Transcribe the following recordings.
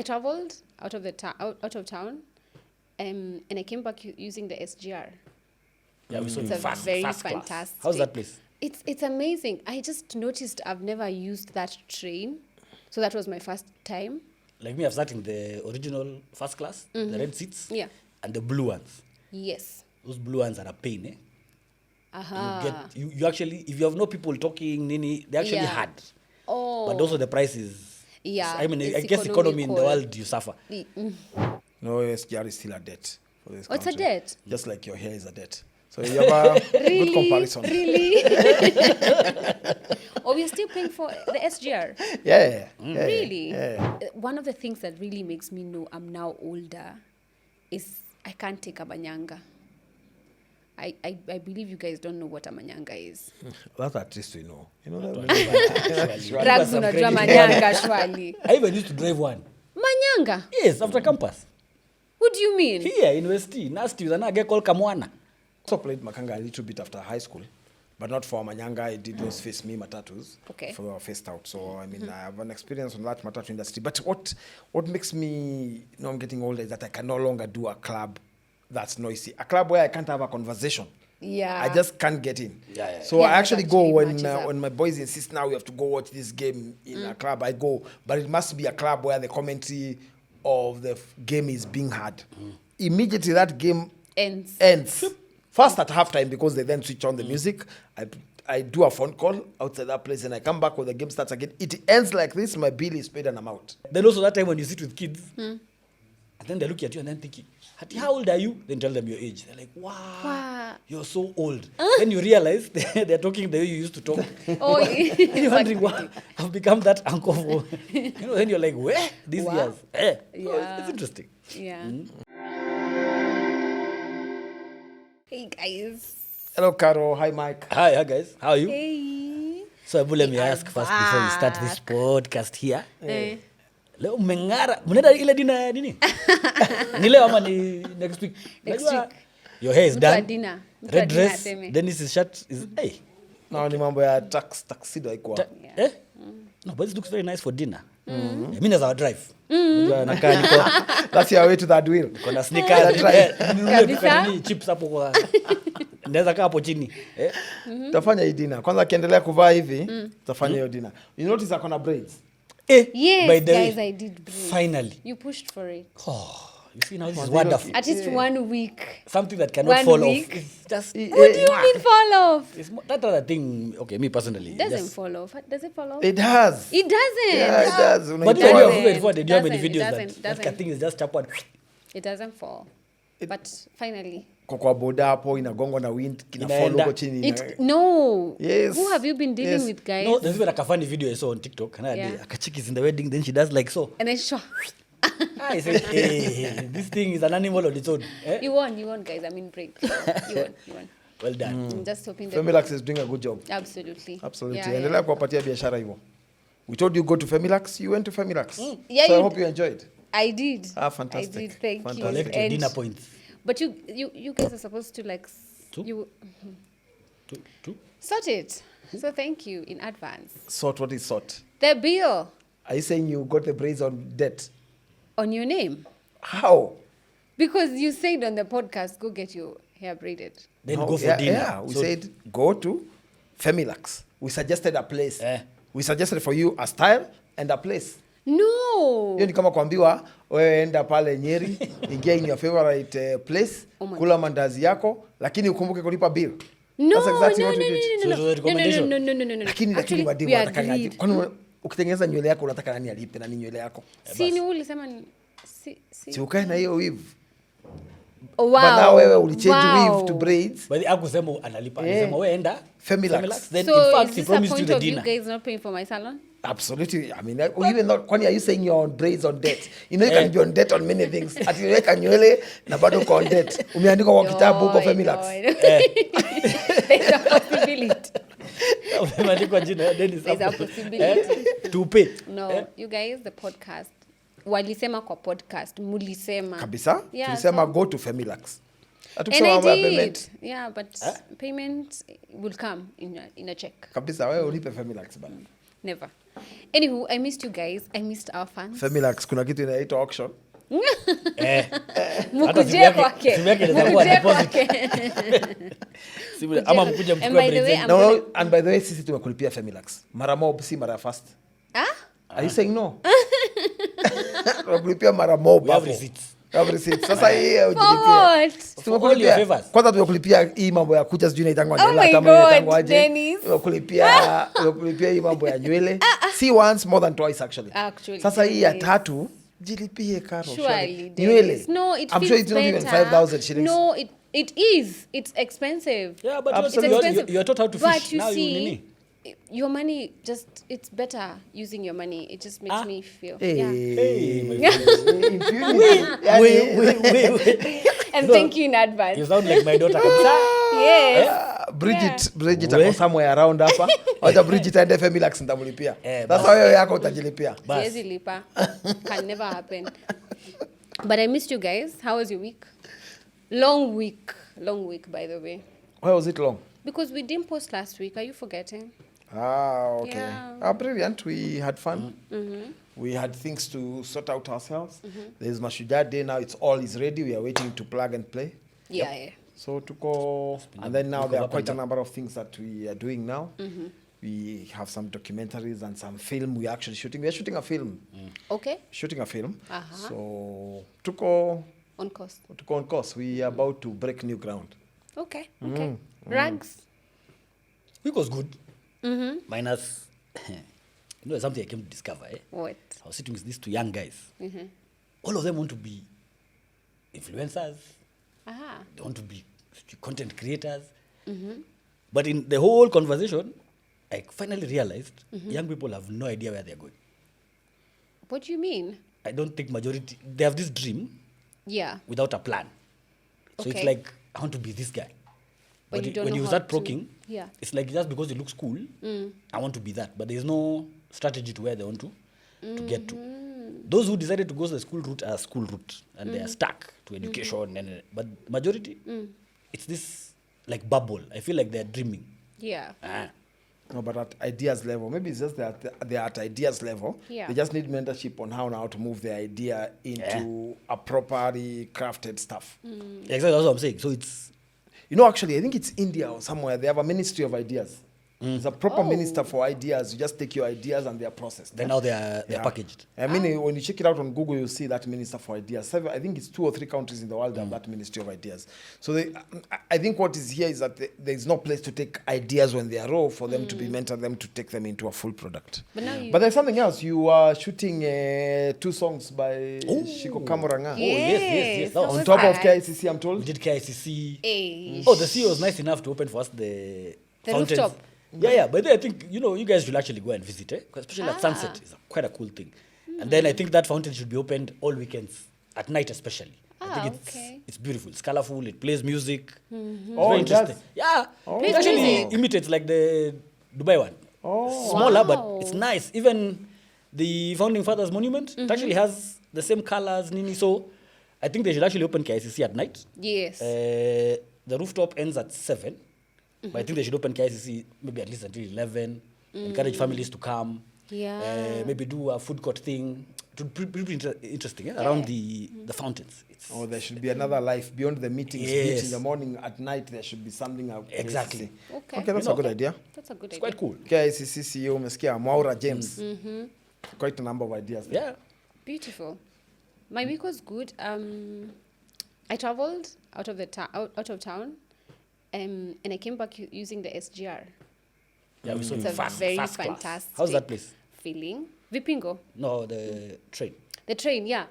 I traveled out of town, and I came back using the SGR. Yeah, so It's a fast, very fast fantastic. class. How's that place? It's amazing. I just noticed I've never used that train, so that was my first time. Like me, I've sat in the original first class, the red seats, Yeah. and the blue ones. Yes. Those blue ones are a pain, eh? Aha. You actually, if you have no people talking, nini, they actually Yeah. hard. Oh. But also the price is. Yeah, I mean, I it's guess economy in the economical. world you suffer. No, SGR is still a debt for this What's country. a debt? Just like your hair is a debt. So you have a good comparison. Really? Oh, we're still paying for the SGR? Yeah. Really? Yeah. One of the things that really makes me know I'm now older is I can't take a manyanga. I believe you guys don't know what a manyanga is. That's at least we know. You know that. Rags unajua manyanga shwali. I even used to drive one. Manyanga? Yes, after campus. What do you mean? Here in West Nasty, with an get called Kamwana. Also played Makanga a little bit after high school, but not for Manyanga. I did those face me matatus Okay. for faced out. So I mean, I have an experience on that matatu industry. But what makes me know I'm getting older is that I can no longer do a club that's noisy. A club where I can't have a conversation. Yeah. I just can't get in. Yeah. So Yeah, I actually that go actually when matches up. when my boys insist now we have to go watch this game in a club. I go, but it must be a club where the commentary of the game is being had. Immediately that game ends. First at halftime because they then switch on the music. I do a phone call outside that place and I come back when the game starts again. It ends like this. My bill is paid and I'm out. Then also that time when you sit with kids, and then they look at you and then thinking, how old are you? Then tell them your age. They're like, wow. You're so old. Then you realize they're talking the way you used to talk. Oh, and you're wondering, wow, I've become that uncle for, then you're like, where? These years. Yeah. It's interesting. Yeah. Hey, guys. Hello, Caro. Hi, Mike. Hi guys. How are you? Hey. So Abu, let me ask first before we start this podcast here. Leo mmeng'ara. Mnaenda ile dinner nini? Ni leo ama ni next week? Next Unajua, week. your hair is Mtu wa done. dinner. Mtu wa Red dinner dress. aseme. Then his shirt is hey. No, ni mambo ya tuxedo haikuwa. Eh? No, but it looks very nice for dinner. Mimi naweza drive. Unajua nakaa niko That's your way to that wheel. kuna sneakers. Kabisa. Nini chips hapo kwa. Naweza kaa hapo chini. Tafanya hii dinner. Kwanza akiendelea kuvaa hivi, tafanya hiyo dinner. You notice akona braids. Yes, by the guys, way, I did braids. finally. You pushed for it. Oh, you see now this is wonderful. At least 1 week. Something that cannot 1 fall week. off. It's just What do you mean fall off? it's that other thing. Okay, me personally. It doesn't just- fall off. Does it fall off? It does. It doesn't. Yeah, it does. But Unaitoa. when you doesn't. have before, they do have many Doesn't, videos doesn't, that doesn't. thing is just chapad. It doesn't fall. But finally. Kwa boda hapo inagongwa na wind kinafall Inaenda. huko chini. No. Yes. Who have you been dealing Yes. with, guys? No, there's even a funny video I saw on TikTok. Yeah. A chick is in the wedding, then she does like so. And then sure. I said, hey, this thing is an animal on its own. Eh? You won, guys. I mean, break. You won. Well done. I'm just hoping that. Femilax is doing a good job. Absolutely. Absolutely. Yeah, Endelea yeah. kuwapatia biashara hivyo. We told you go to Femilax, you went to Femilax. Yeah, so I you- hope you enjoyed. I did. Fantastic. I did. Thank Fantastic. you. Collect your And- dinner points. But you guys are supposed to like Two? you Two? sort it. So thank you in advance. Sort, what is sort? The bill Are you saying you got the braids on debt? on your name. How? Because you said on the podcast, go get your hair braided. Then No, go for yeah, dinner. Yeah, we So- said go to Femilax. We suggested a place. Eh. We suggested for you a style and a place. No. Hiyo ni kama kuambiwa wewe enda pale Nyeri, ingia in your favorite place, Oh my kula mandazi yako, lakini ukumbuke kulipa bill. No, That's exactly no, what no, we did. So it was a recommendation. no. Lakini Actually, wadimu we wanataka ngaje? agreed. Kwani ukitengeneza nywele yako unataka nani alipe na ni nywele yako? Si ni ulisema ni si. Si ukae na hiyo weave. Oh, wow. Bana wewe ulichange weave to braids. But akusema analipa. Alisema wewe enda Femilax. Then So in fact is he this a promised you point the of you dinner. guys not paying for my salon? Absolutely. I mean, even not, kwani are you saying you're on braids on debt? You know you can be on debt on many things. Ati weka nywele na bado uko on debt. Umeandika kwa kitabu huko Femilax. There's a possibility. Umeandikwa jina Dennis There's a hapo. possibility. To pay. No, you guys, the podcast. Walisema kwa podcast, mulisema. Kabisa? Yeah, Tulisema so- go to Femilax. And Hatukisema I mambo ya did. payment. Yeah, but payment will come in a check. Kabisa wewe ulipe Femilax bana. Never. Anywho, I missed you guys. I missed our fans. Femilax, kuna kitu inaitwa auction. Mkuje kwake. simu yake inaweza kuwa Mkuje deposit. kwake. Ama mkuja And mchukue by the way, brain I'm No, gonna- and by the way, sisi tumekulipia Femilax. Mara mob, si mara first. Are you saying no? Tumekulipia mara mob. We have hapo. receipts. We have receipts. Sasa hii For ujilipia. what? For all your favors. Kwanza tumekulipia hii mambo ya kucha sijui inaitangwa Oh nywele my kama God, inaitangwa aje. Dennis. Tumekulipia hii mambo ya nywele. See once more than twice actually. Actually, Sasa hii ya yes. tatu jilipie karo. Surely, Nywele. Dennis. No, it I'm feels sure it's not even better. 5,000 shillings. No, it is. It's expensive. Yeah, but Absolutely. It's you're expensive. you're taught how to But fish. you Now you see, nini. your money just, it's better using your money. It just makes me feel. Hey. Yeah. Hey, my Impunity. Yani- wait. And No. thank you in advance. You sound like my daughter kabisa. Yes. Bridget We- ako somewhere around hapa. Wacha Bridget aende Femilax nitamlipia. Sasa wewe yako utajilipia. Bas. Siwezi lipa. Can never happen. But I missed you guys. How was your week? Long week. Long week, by the way. Why was it long? Because we didn't post last week. Are you forgetting? Okay. Yeah. Brilliant. We had fun. We had things to sort out ourselves. There's Mashujaa Day now. It's all is ready. We are waiting to plug and play. Yeah. So tuko, and then now Tuko there are up and quite a down. number of things that we are doing now. We have some documentaries and some film we're actually shooting. We're shooting a film. Okay. Shooting a film. Uh-huh. So tuko On course. on course. We are about to break new ground. Okay. Rags. Week was good. Minus, you know, something I came to discover. What? I was sitting with these two young guys. All of them want to be influencers. Aha. They want to be content creators. But in the whole conversation, I finally realized young people have no idea where they're going. What do you mean? I don't think majority, they have this dream Yeah. without a plan. So it's Okay. like, I want to be this guy. But you don't when know you how start to- talking, yeah. it's like just because it looks cool, I want to be that. But there's no strategy to where they want to get to. Those who decided to go the school route are school route, and they are stuck to education. But majority, it's this like bubble. I feel like they're dreaming. Yeah. No, but at ideas level, maybe it's just that they're at ideas level. Yeah. They just need mentorship on how now to move their idea into a properly crafted stuff. Exactly, that's what I'm saying. So it's You know, actually, I think it's India or somewhere. They have a ministry of ideas. There's a proper minister for ideas. You just take your ideas and they're processed. then now they're packaged. I mean, when you check it out on Google, you'll see that minister for ideas. I think it's 2 or 3 countries in the world that have that ministry of ideas. So I think what is here is that there's no place to take ideas when they are raw for them to be mentored, them to take them into a full product. But now you. But there's something else. You are shooting 2 songs by Shiko Kamuranga. yes. That was On how top was of that? KICC, I'm We told. did KICC. Hey. Oh, the CEO was nice enough to open for us the fountains. rooftop. Yeah. But then I think, you guys should actually go and visit, 'cause especially at sunset. It's quite a cool thing. And then I think that fountain should be opened all weekends, at night especially. I think Okay. it's beautiful. It's colorful. It plays music. It's Oh, very it does? interesting. Yeah. Plays It actually music? imitates like the Dubai one. Oh. Smaller, Wow. but it's nice. Even the Founding Fathers Monument, it actually has the same colors, Nini. So I think they should actually open KICC at night. Yes. The rooftop ends at 7, but I think they should open KICC maybe at least until 11. Encourage families to come. Yeah. Maybe do a food court thing. It would be pretty interesting around the fountains. It's Oh, there should be another life beyond the meetings. Beach Yes. in the morning, at night, there should be something. Exactly. Okay. Okay, that's a good idea. That's a good it's idea. quite cool. KICC CEO, umesikia Mwaura James. Quite a number of ideas. there. Yeah. Beautiful. My week was good. I traveled out of town, and I came back using the SGR. Yeah, we saw It's you a fast, very fast class. fantastic. How's that place? Feeling. Vipingo. No, the train. The train, yeah.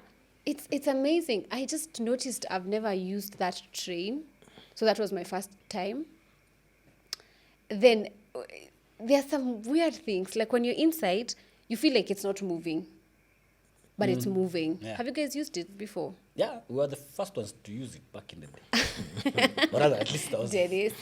It's amazing. I just noticed I've never used that train. So that was my first time. Then there are some weird things. Like when you're inside, you feel like it's not moving. But it's moving. Yeah. Have you guys used it before? Yeah, we were the first ones to use it back in the day. But rather, at least that was Dennis.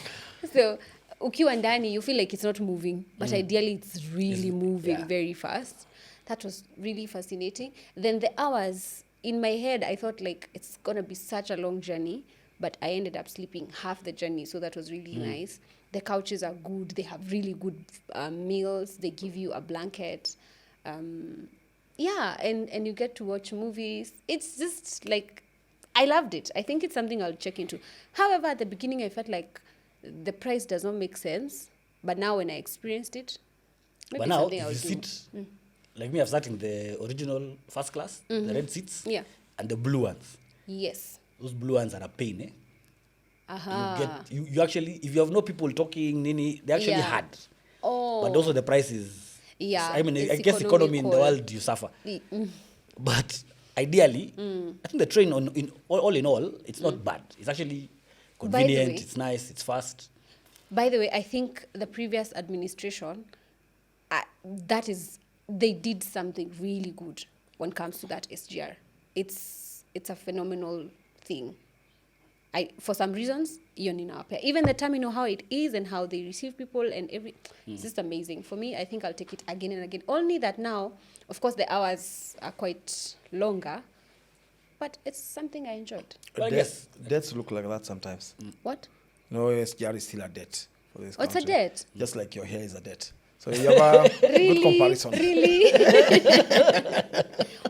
So ukiwa ndani, you feel like it's not moving. But ideally, it's really moving yeah. very fast. That was really fascinating. Then the hours, in my head, I thought like it's going to be such a long journey. But I ended up sleeping half the journey. So that was really nice. The couches are good. They have really good meals. They give you a blanket. Yeah, and you get to watch movies. It's just like, I loved it. I think it's something I'll check into. However, at the beginning, I felt like the price does not make sense. But now when I experienced it, maybe But it's now, something if I'll you do. sit, like me, I've sat in the original first class, the red seats, Yeah. and the blue ones. Yes. Those blue ones are a pain, eh? Aha. You actually, if you have no people talking, nini, they actually Yeah. hard. Oh. But also the price is, Yeah, I mean, it's I guess economy in the economical. world, you suffer. But ideally, I think the train, all in all, it's not bad. It's actually convenient, way- it's nice, it's fast. By the way, I think the previous administration, they did something really good when it comes to that SGR. It's a phenomenal thing. For some reasons, you're in our pair. Even the terminal, how it is and how they receive people and it's just amazing. For me, I think I'll take it again and again. Only that now, of course, the hours are quite longer, but it's something I enjoyed. Well, I guess- Debts look like that sometimes. What? No, SGR is still a debt for this Oh, it's a country. debt? Just like your hair is a debt. So you have a good comparison. Really?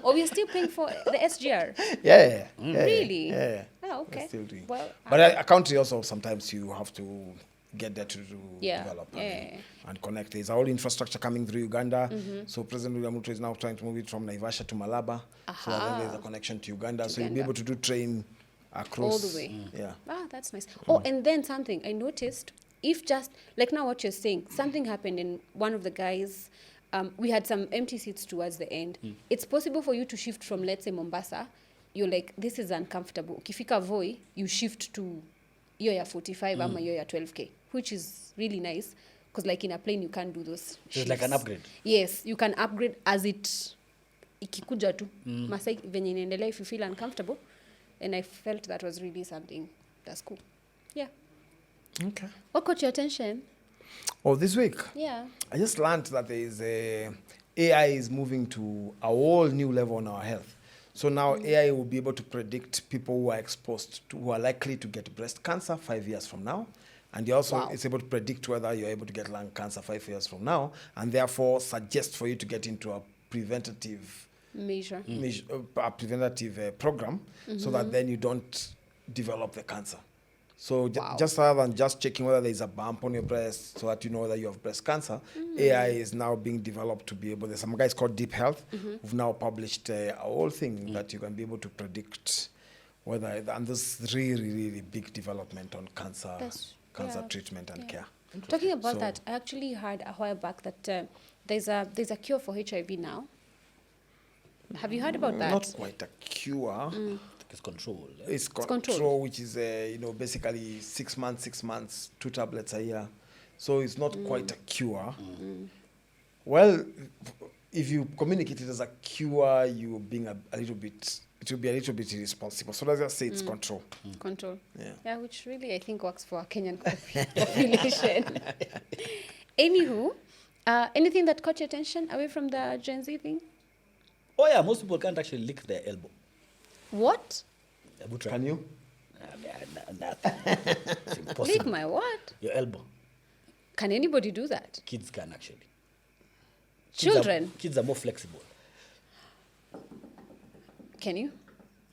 Or we're still paying for the SGR? Yeah. Really? Yeah. Oh, okay. We're still doing. Well, But a country also, sometimes you have to get there to Yeah, develop yeah. and connect. There's all infrastructure coming through Uganda. So President William Ruto is now trying to move it from Naivasha to Malaba. So that then there's a connection to Uganda. So you'll be able to do train across. All the way. Yeah. Ah, that's nice. Oh, and then something I noticed, if just, like now what you're saying, something happened in one of the guys, we had some empty seats towards the end. It's possible for you to shift from, let's say, Mombasa. You're like, this is uncomfortable. Ukifika Voi, you shift to your 45 ama your 12K, which is really nice. Because like in a plane, you can't do those So it's like an shifts. upgrade. Yes, you can upgrade as it ikikuja tu. Masai venye inaendelea, if you feel uncomfortable. And I felt that was really something that's cool. Yeah. Okay. What caught your attention? Oh, this week, Yeah. I just learned that there is AI is moving to a whole new level on our health. So now AI will be able to predict people who are exposed to, who are likely to get breast cancer 5 years from now. And you also, Wow. it's able to predict whether you're able to get lung cancer 5 years from now, and therefore suggest for you to get into a preventative Measure. program, so that then you don't develop the cancer. So Wow. just rather than just checking whether there's a bump on your breast so that you know that you have breast cancer, AI is now being developed to be able, there's some guys called Deep Health who've now published a whole thing that you can be able to predict whether, and this is really, really big development on cancer, Yeah. treatment and care. Talking about So- that, I actually heard a while back that there's a cure for HIV now. Have you heard about that? Not quite a cure. It's controlled. It's controlled. control, which is basically 6 months, 2 tablets a year. So it's not quite a cure. Well, if you communicate it as a cure, you're being a little bit. It will be a little bit irresponsible. So let's just say it's control. Control. Yeah. Yeah, which really I think works for our Kenyan population. Anywho, anything that caught your attention away from the Gen Z thing? Oh yeah, most people can't actually lick their elbow. What? Abutra. Can you? Nothing. It's impossible. Lick my what? Your elbow. Can anybody do that? Kids can actually. Children? Kids are more flexible. Can you?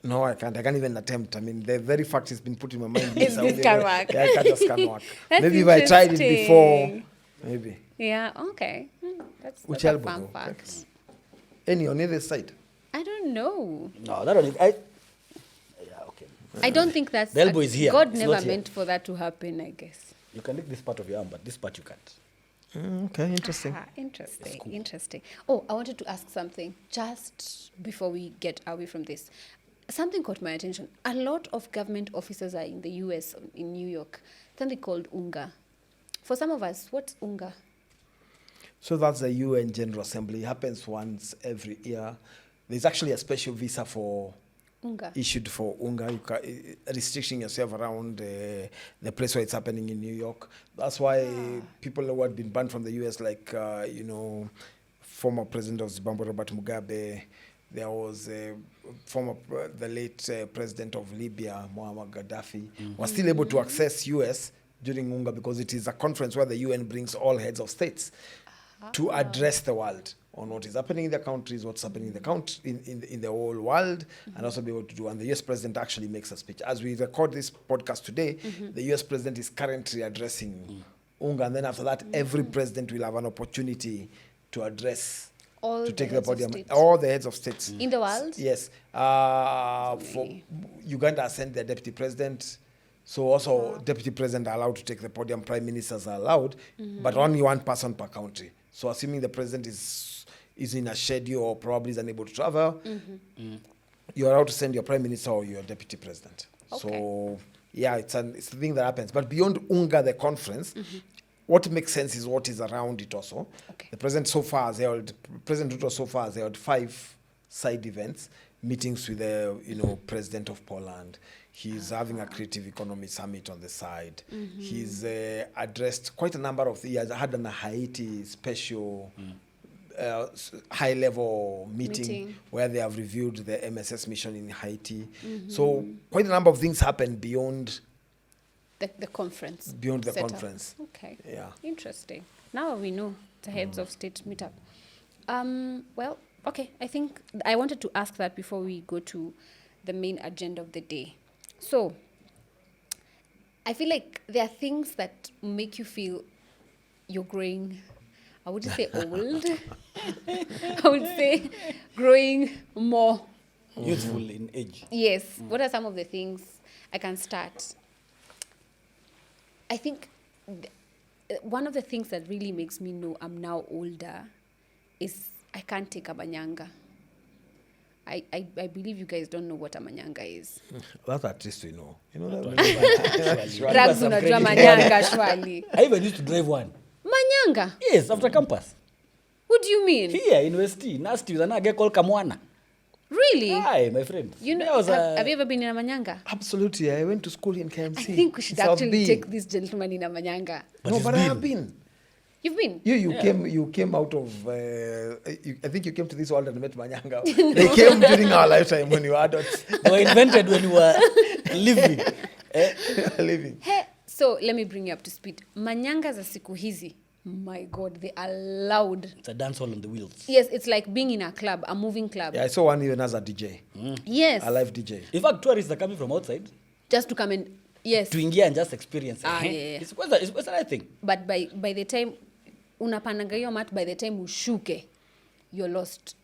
No, I can't. I can't even attempt. I mean, the very fact has been put in my mind. This can work. Yeah, I just can't work. That's Maybe if I tried it before, interesting. maybe. Yeah, okay. That's Which a elbow, fun though? fact. Any on either side. I don't know. No, that don't. Yeah, okay. I don't think that's... The elbow is here. God It's never not here. meant for that to happen, I guess. You can lick this part of your arm, but this part you can't. Okay, interesting. Ah, interesting, interesting. Oh, I wanted to ask something just before we get away from this. Something caught my attention. A lot of government officers are in the US, in New York. Something called UNGA. For some of us, what's UNGA? So that's the UN General Assembly. It happens once every year. There's actually a special visa for UNGA. issued for UNGA, restricting yourself around the place where it's happening in New York. That's why people who had been banned from the US, like, former president of Zimbabwe, Robert Mugabe, there was the late president of Libya, Muammar Gaddafi, was still able to access US during UNGA because it is a conference where the UN brings all heads of states to address the world on what is happening in their countries, what's happening in the in the whole world, and also be able to do. And the US president actually makes a speech. As we record this podcast today, the US president is currently addressing UNGA, and then after that, every president will have an opportunity to address, All to the take the heads of podium. state. All the heads of states. In the world? Yes. For Uganda sent their deputy president. So also deputy president are allowed to take the podium, prime ministers are allowed, but only one person per country. So assuming the president is in a schedule or probably is unable to travel, you're allowed to send your prime minister or your deputy president. Okay. So yeah, it's a thing that happens. But beyond UNGA, the conference, what makes sense is what is around it also. Okay. The president President Ruto so far has held 5 side events, meetings with the president of Poland. He's having a creative economy summit on the side. He's addressed quite a number of. He has had a Haiti special high-level meeting where they have reviewed the MSS mission in Haiti. So quite a number of things happen beyond The conference. the setup. conference. Okay. Yeah. Interesting. Now we know the heads of state meetup. Well, okay. I think I wanted to ask that before we go to the main agenda of the day. So, I feel like there are things that make you feel you're growing. I wouldn't say old. I would say growing more. Youthful in age. Yes. What are some of the things I can start? I think one of the things that really makes me know I'm now older is I can't take a manyanga. I believe you guys don't know what a manyanga is. That's at least we know. You know that. Rags unajua manyanga shwali. I even used to drive one. Manyanga? Yes, after campus. What do you mean? Here in West Nasty with an guy called Kamwana. Really? Hi, my friend. You know, There was have you ever been in a manyanga? Absolutely. I went to school in KMC. I think we should South actually B. take this gentleman in a manyanga. But No, he's but I have been. been. You've been? You came out of. I think you came to this world and met Manyanga. They came during our lifetime when you were adults. They were invented when you were living. Living. Hey, so let me bring you up to speed. Manyanga za siku hizi. My God, they are loud. It's a dance hall on the wheels. Yes, it's like being in a club, a moving club. Yeah, I saw one even as a DJ, Yes. a live DJ. In fact, tourists are coming from outside Just to come and yes. to Ingia and just experience it. Yeah. It's what's that thing? But by the time unapanaga hiyo mat, by the time ushuke, you're lost.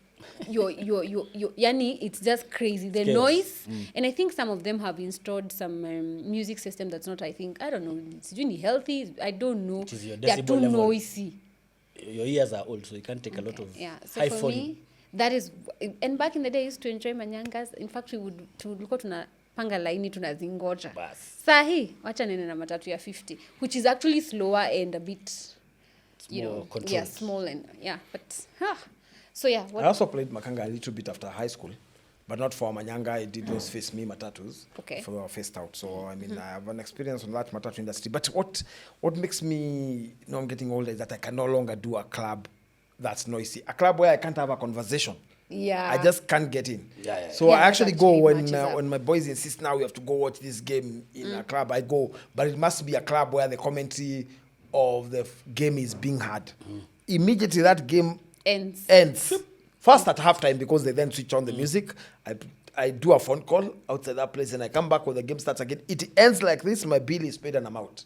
Yani it's just crazy. The Chaos. noise, and I think some of them have installed some music system that's not. I don't know. It's really healthy. I don't know. Which is your They're decibel too level. noisy. Your ears are old, so you can't take a lot of Yeah. So high for volume. me, that is. And back in the day, I used to enjoy manyangas. In fact, tulikuwa tunapanga laini tunazingoja. Bas. Sahi, wacha nene na matatu ya 50, which is actually slower and a bit, more controlled. yeah, small and yeah, but so yeah. I also played Makanga a little bit after high school, but not for Manyanga. I did those Face Me matatus Okay. for our Faced Out. So I mean, I have an experience on that matatu industry. But what makes me know I'm getting older is that I can no longer do a club that's noisy. A club where I can't have a conversation. Yeah. I just can't get in. Yeah. So Yeah, I that actually go actually matches up. when my boys insist now we have to go watch this game in a club. I go, but it must be a club where the commentary of the game is being heard. Immediately that game ends. First at halftime because they then switch on the music. I do a phone call outside that place and I come back when the game starts again. It ends like this. My bill is paid and I'm out.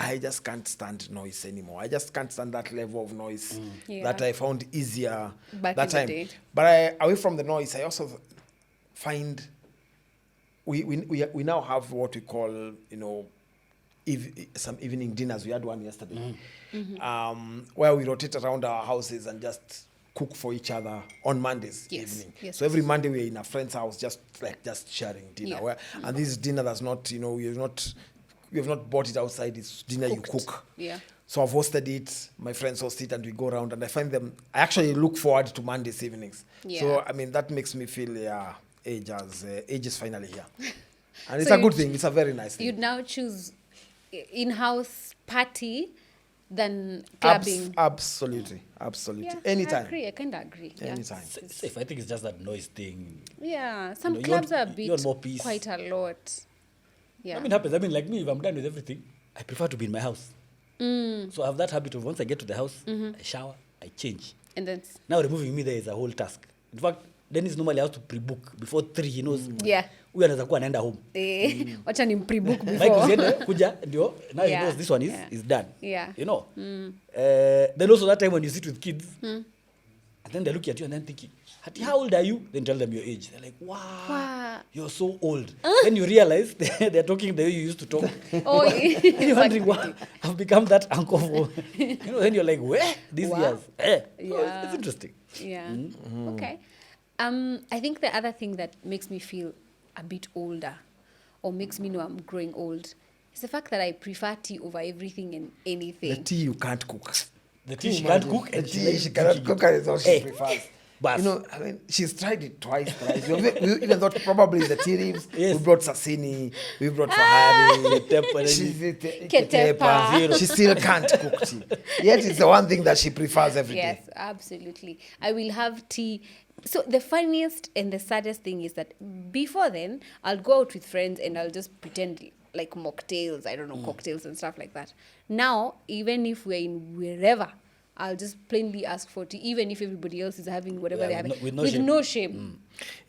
I just can't stand noise anymore. I just can't stand that level of noise Yeah. that I found easier Back that in the time. day. But away from the noise, I also find we now have what we call, some evening dinners. We had one yesterday, where we rotate around our houses and just cook for each other on Mondays evening. Yes. So every Monday we're in a friend's house, just sharing dinner. Yeah. And this dinner that's not, we have not bought it outside. It's dinner Cooked. you cook. Yeah. So I've hosted it. My friends host it, and we go around. And I find them. I actually look forward to Mondays evenings. Yeah. So I mean that makes me feel age is finally here, and it's So a good thing. It's a very nice thing. You'd now choose in-house party than clubbing. Absolutely. Yeah, Anytime. I agree. I kind of agree. Yeah. Anytime. It's safe. I think it's just that noise thing. Yeah, some You clubs want- are a you want more bit peace. quite a lot. Yeah. I mean, it happens. I mean, like me, if I'm done with everything, I prefer to be in my house. So I have that habit of once I get to the house, I shower, I change. And then Now removing me there is a whole task. In fact, Dennis normally has to pre-book before 3. He knows. Yeah. Huyu anaweza kuwa anaenda home. Wacha ni pre-book Mike before. usiende kuja ndio now he Yeah. knows this one is done. Yeah. You know. Then also that time when you sit with kids and then they look at you and then thinking, how old are you? Then tell them your age. They're like, wow. You're so old. Then you realize they're talking the way you used to talk. Oh, And you're wondering, wow, I've become that uncle for, then you're like, where? These years. Yeah. It's interesting. Yeah. Okay. I think the other thing that makes me feel a bit older or makes me know I'm growing old is the fact that I prefer tea over everything and anything. The tea you can't cook. The tea she can't cook The and tea likes she cannot drinking cook it. and it's all she prefers. Bas. You know, I mean, she's tried it twice. We even thought probably the tea leaves. Yes. We brought sasini. We brought fahari. Ketepa. Zero. She still can't cook tea. Yet it's the one thing that she prefers every day. Yes, absolutely. I will have tea. So the funniest and the saddest thing is that before then, I'll go out with friends and I'll just pretend like mocktails, I don't know, cocktails and stuff like that. Now, even if we're in wherever, I'll just plainly ask for tea, even if everybody else is having whatever Yeah, they're having. with no with shame. no shame.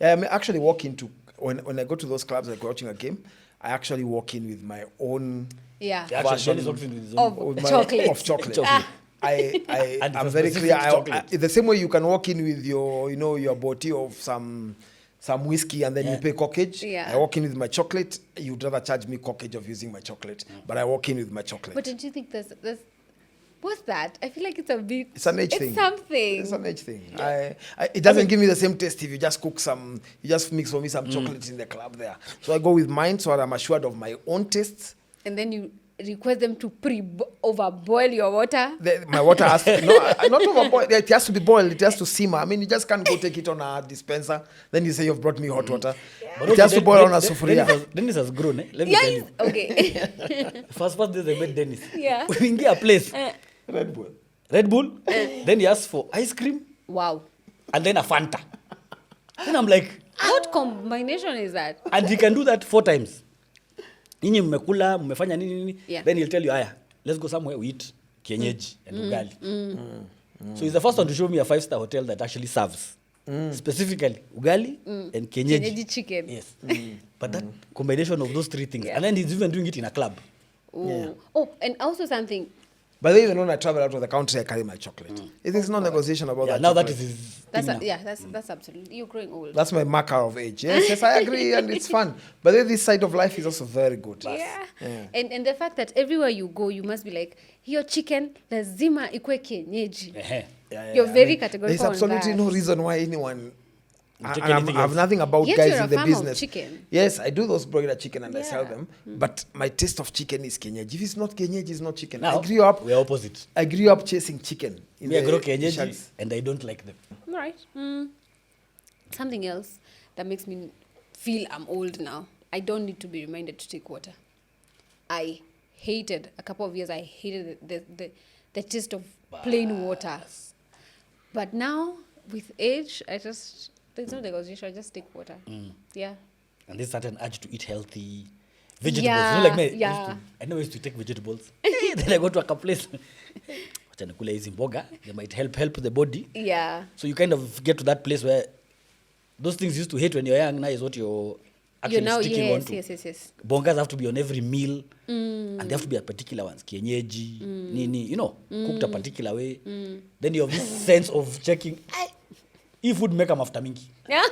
Yeah, I mean, actually walk into, when I go to those clubs like watching a game, I actually walk in with my own Yeah. Yeah, actually, version Dennis walks in with his Of own. with my- chocolate. of chocolate. Chocolate. And I'm it's a very specific clear. chocolate. The same way you can walk in with your, your bottle of some whiskey and then you pay corkage. Yeah. I walk in with my chocolate. You'd rather charge me corkage of using my chocolate, but I walk in with my chocolate. But don't you think there's what's that? I feel like it's a bit. It's an age thing. It's something. It's an age thing. It doesn't give me the same taste if you just cook some, you just mix for me some chocolates in the club there. So I go with mine so I'm assured of my own tastes. And then you request them to overboil your water. My water has to, not overboiled. It has to be boiled. It has to simmer. I mean, you just can't go take it on a dispenser. Then you say you've brought me hot water. But It has to boil on a Dennis sufuria. Dennis has grown. Let me tell Yes. you. Okay. First days I met Dennis. Yeah. We in a place. Red Bull. Red Bull. Then he asked for ice cream Wow. and then a Fanta. Then I'm like, What combination is that? and he can do that 4 times. Ninyi mmekula, mmefanya nini. Yeah. Then he'll tell you, aya, let's go somewhere we eat kienyeji and ugali. So he's the first one to show me a 5-star hotel that actually serves specifically ugali and kienyeji. Kienyeji chicken. Yes. But that combination of those 3 things. Yeah. And then he's even doing it in a club. Ooh. Yeah. Oh, and also something. But then even when I travel out of the country, I carry my chocolate. It is no negotiation about Yeah, that. now that chocolate. is his That's thing now. that's absolutely. You're growing old. That's my marker of age. Yes, I agree, and it's fun. But then this side of life is also very good. Yeah. Yeah. And the fact that everywhere you go, you must be like, your chicken lazima ikue kienyeji. Ehe. You're very categorical There's on absolutely that. no reason why anyone. Take I anything have else. nothing about Yet guys you're a in the farmer of business. chicken. Yes, I do those broiler chicken and I sell Yeah. them. But my taste of chicken is kienyeji. If it's not kienyeji, it's not chicken. Now, I we're opposite. grew up chasing chicken. In Me, I the grow kienyeji shacks. and I don't like them. All right. Something else that makes me feel I'm old now. I don't need to be reminded to take water. I hated, a couple of years, I hated the taste of plain water. But now, with age, there's no negotiation, I just take water. Yeah. And this certain urge to eat healthy vegetables. Yeah, You know, like me, yeah. I never used to take vegetables. Then I go to a place. Wacha nikule hizi mboga. They might help the body. Yeah. So you kind of get to that place where those things you used to hate when you're young, now is what you're actually You're now, sticking on to. yes. Bongas have to be on every meal. And they have to be a particular ones. Kienyeji, nini, cooked a particular way. Then you have this sense of checking, if food make them after mingi. Yeah.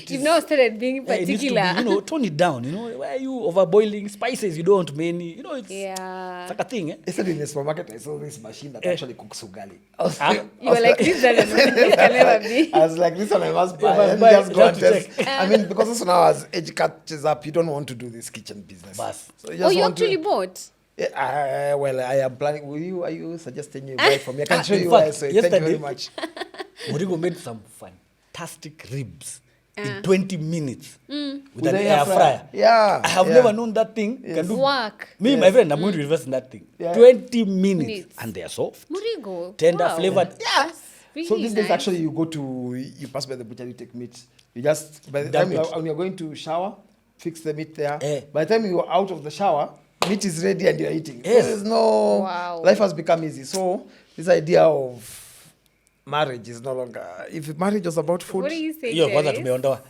You've now started being Yeah, it needs to particular. be, tone it down. Why are you overboiling spices? You don't want many. It's Yeah. like a thing. Eh? Yesterday in the supermarket, I saw this machine that actually cooks ugali. You were like, this can never be. I was like, this one I must buy. must And buy, just you go have and to test. I mean, because also now as age catches up, you don't want to do this kitchen business. Bas. So Oh, you want to- actually bought? Yeah, I am planning. Are you suggesting you buy from me? I can show In you fact, why. So thank you yesterday- very much. Morigo made some fantastic ribs in 20 minutes with an an air fryer. Yeah, I have yeah. never known that thing can do. Work. Me, my friend, I'm going to invest in that thing. Yeah. 20 minutes. Minutes. And they are soft, Murigo. tender, Wow. flavored. That's really So these days, nice. actually, you pass by the butcher, you take meat. You just by the Dump time it. when you're going to shower, fix the meat there. Eh. By the time you're out of the shower, meat is ready and you're eating. Yes. There's no Wow. life has become easy. So this idea of marriage is no longer. If marriage was about food, What are you saying? Hiyo kwanza Dennis? tumeondoa.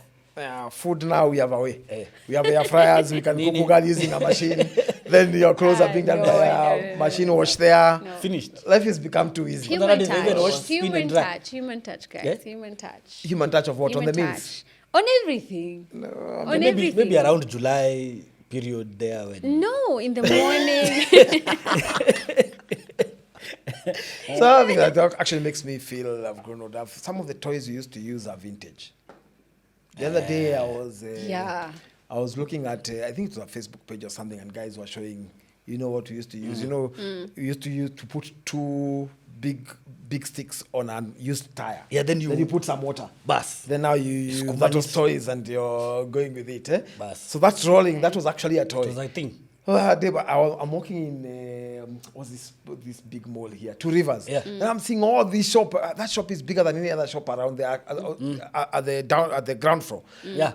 food now we have a way. We have air fryers. We can cook ugali using a machine. Then your clothes are being done by a machine wash there. No. Finished. Life has become too easy. Human Even wash, touch. spin Human and dry. touch. Human touch, guys. Yeah? Human touch. Human touch of what? Human On the touch. meals? On everything. On Maybe everything. around July period there when No, in the morning. So I think that actually makes me feel I've grown old. Some of the toys we used to use are vintage. The other day I was Yeah. I was looking at I think it was a Facebook page or something, and guys were showing what we used to use. We used to use to put two big sticks on an used tire. Yeah, then you put some water. bus. Then now you Scuba that was it. toys and you're going with it. Bas. So that's rolling. That was actually a toy. It was I think. I'm working in what's this big mall here, Two Rivers. Yeah. And I'm seeing all these shop. That shop is bigger than any other shop around there at the ground floor. Yeah.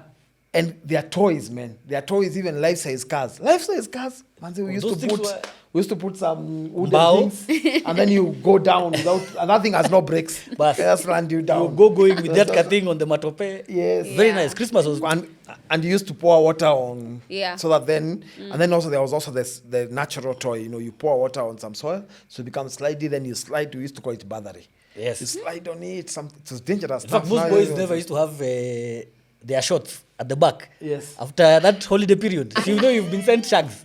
And their toys, man. Their toys, even life-size cars. Life-size cars. Man, we used to put some wooden Bow. things, and then you go down without. And that thing has no brakes. Bas. They just land you You down. going with that thing on the matope. Yes. Very Yeah. nice. Christmas was And you used to pour water on, Yeah. so that then, and then also there was also the natural toy. You pour water on some soil, so it becomes slidey. Then you slide. We used to call it battery. Yes. You slide on it. It was dangerous In stuff. fact, most Now, boys never used to have their shots at the back. Yes. After that holiday period, so you've been sent shags.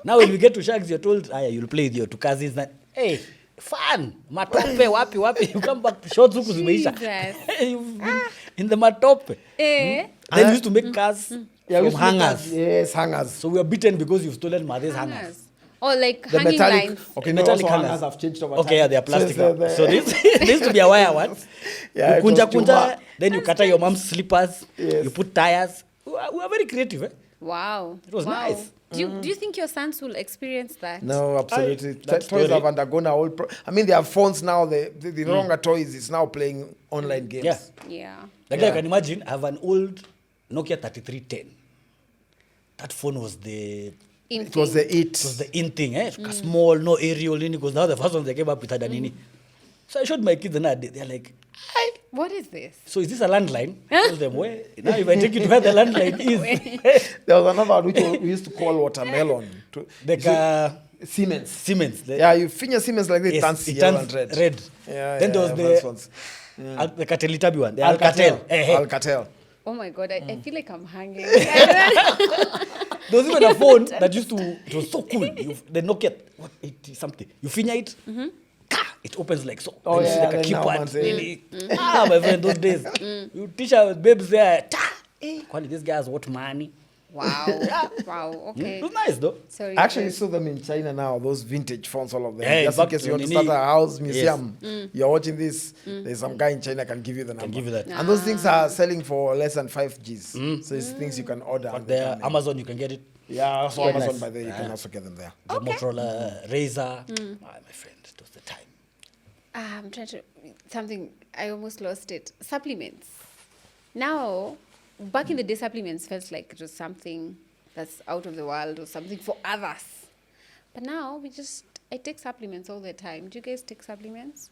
Now when we get to shags, you're told, you'll play with your two cousins. Then, hey, fun, matope, wapi. You come back to shots huku zimeisha. Jesus. You've been in the matope. Eh? Then we used to make cars Yeah, we from used to make hangers. that- Yes, hangers. So we were beaten because you've stolen Made's hangers. Hangers. Or like The hanging metallic. lines. Okay, Metallic also hangers. hangers have changed over Okay, time. yeah, they are plastic So now. it's So this used to be a wire one. Yeah, you it was kunja, Juma. then you cut out your mom's slippers. Yes. You put tires. We were very creative. Eh? Wow. It was wow. nice. Do you think your sons will experience that? No, absolutely. That Toys story- have undergone a whole. I mean, they have phones now. They no longer toys. It's now playing online games. Yeah. Yeah. Like I can imagine, I have an old Nokia 3310. That phone was the It was the in thing. Eh? Small, no aerial, because now the first one they came up with had a nini. So I showed my kids and they're like, "Hi." What is this? So is this a landline? I told them, where? Now if I take you to where the landline is, There was another one which we used to call watermelon. Siemens. Siemens. Yeah, you finger Siemens like this, Yes, turns it yellow turns and red. red. Yeah, Then there was first the ones. the Cartelitabi one, the Alcatel. Alcatel. Oh my god, I feel like I'm hanging. There was even a phone that used to, it was so cool. The Nokia, 80 something. You finger it, it opens like so. Oh, Then you see yeah, like a then now keypad. man say- Really. My friend, those days. You teach our babes there. Quality, this guy has what money. Wow. Wow. It Okay. was nice though. Sorry. I actually guys. saw them in China now, those vintage phones, all of them. Yeah, in Just in fact, case you want to Nini- start a house museum, you're watching this, there's some guy in China can give you the number. give you that. And those things are selling for less than 5 Gs. So it's things you can order. But and they there, come in. Amazon, you can get it. Yeah, also Yes. Amazon Nice. by there, you can also get them there. The Motorola Razr. My friend, it was the time. I'm trying to something. I almost lost it. Supplements. Now, back in the day, supplements felt like it was something that's out of the world or something for others. But now I take supplements all the time. Do you guys take supplements?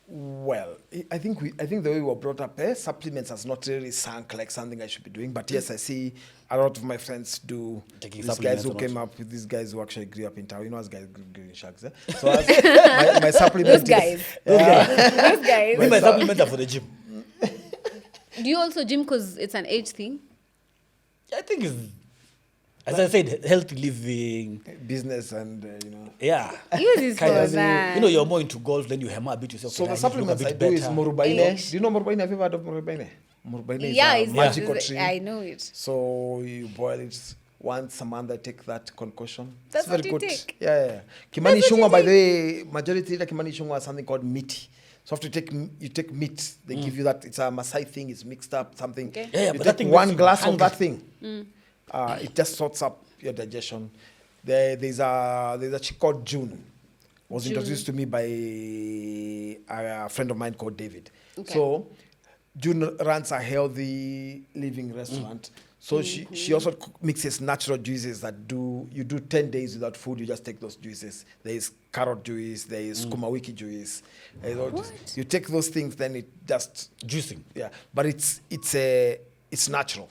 Well, I think the way we were brought up, supplements has not really sunk like something I should be doing. But yes, I see a lot of my friends do. Taking These guys supplements who or came not. up with these guys who actually grew up in town. You know, as guys grew in shags. So as my supplement. Those guys. Those guys. Those guys. Me, my supplements are for the gym. Do you also gym because it's an age thing? I think it's, as I said, healthy living. Business and Yeah. Yours is Kind for of, that. you're more into golf, then you hammer a bit yourself. So okay, the I need to look a supplements I bit do is better. morubaine. Yes. Do you know morubaine? Have you ever heard of morubaine? Morubaine is Yeah, a it's magical tree. I know it. So you boil it once a month. I take that concoction. That's it's very what you good. take? Yeah. Kimani That's what you Chungwa, by take? the way, majority of Kimani Chungwa has something called meat. So after you take meat, they give you that. It's a Maasai thing. It's mixed up something. Okay. Yeah, you but that take thing one makes you glass of hungry. that thing. It just sorts up your digestion. There's a chick called June. Was June. introduced to me by a friend of mine called David. Okay. So June runs a healthy living restaurant. So she also mixes natural juices that you do 10 days without food, you just take those juices. There is carrot juice, there is skumawiki juice. You take those things, then it just Juicing. yeah. But it's natural.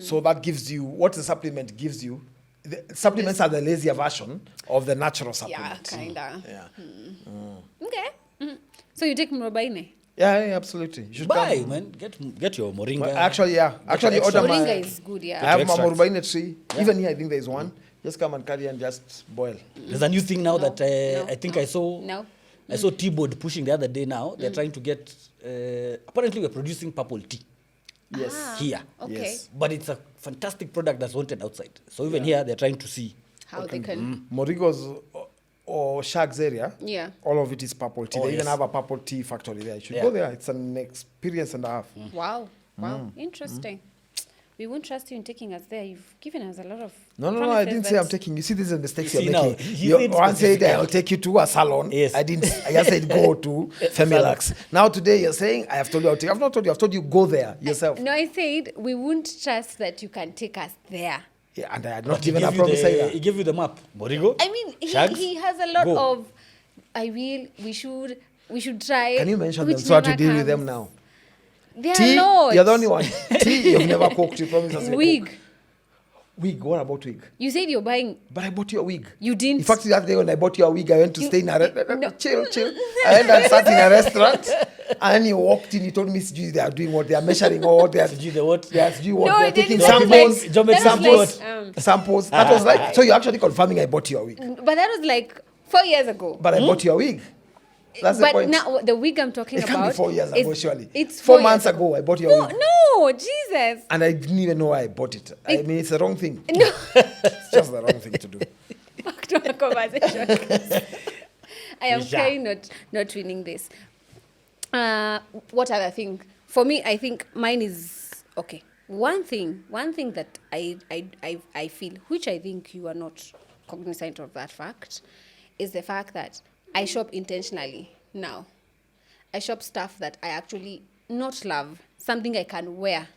So that gives you what the supplement gives you. The supplements are the lazier version of the natural Yeah, supplement. kinda. Yeah. Okay. So you take mrobaine. Yeah, absolutely. You should Buy, come. man. Get your moringa. Well, actually, yeah. Actually, extra. order my. Moringa is good, I yeah. have my extracts. moringa tree. Even here, I think there is one. Just come and carry and just boil. There's a new thing now No, that no, I think no, I saw. no. I saw T-Board pushing the other day now. They're trying to get. Apparently, we're producing purple tea Yes. here. Okay. Yes. But it's a fantastic product that's wanted outside. So even here, they're trying to see. How they can. Morigo's or Shag's area, Yeah. all of it is purple tea. Oh, they even yes. have a purple tea factory there. You should Yeah. go there. It's an experience and a half. Wow. Interesting. We won't trust you in taking us there. You've given us a lot of. No, I promises didn't say that- I'm taking you. See, these are the mistakes You you're see now, making. he You said once said specifically. I'll take you to a salon. Yes. I didn't. I just said go to Femilax. Now today you're saying I have told you I'll take. I've not told you. I've told you go there yourself. No, I said we won't trust that you can take us there. Yeah, and I had But not he given a gave you promise the- either. He gave you the map. Morigo. I mean, Shags? he has a lot Go. of. I will. We should try. Can you mention which them so I have to never deal with them comes. now? There Tea, are lots. you're the only one. Tea, you've never cooked. You promised us a Wig. cook. Wig, what about wig? You said you're buying. But I bought you a wig. You didn't. In fact, the other day when I bought you a wig, I went to You- stay in a No. chill. I went and sat in a restaurant, and then you walked in. You told me, "Sijui, they are doing what they are measuring, or what they are Sijui the what? They are sijui what No, they are it taking didn't. That was samples, like- Geometry that was samples. like, samples. That was like so. You're actually confirming I bought you a wig, But that was like 4 years ago. but I bought you a wig. That's the But point. now the wig I'm talking It can't about. be 4 years is- ago, surely. It's 4 months ago. I bought you a No, wig, no, Jesus. and I didn't even know why I bought it. I It- mean, it's the wrong thing. No. It's just the wrong thing to do. Back to our conversation. I am Yeah. clearly not winning this. What other thing? For me, I think mine is okay. One thing that I feel, which I think you are not cognizant of that fact, is the fact that I shop intentionally now. I shop stuff that I actually not love, something I can wear.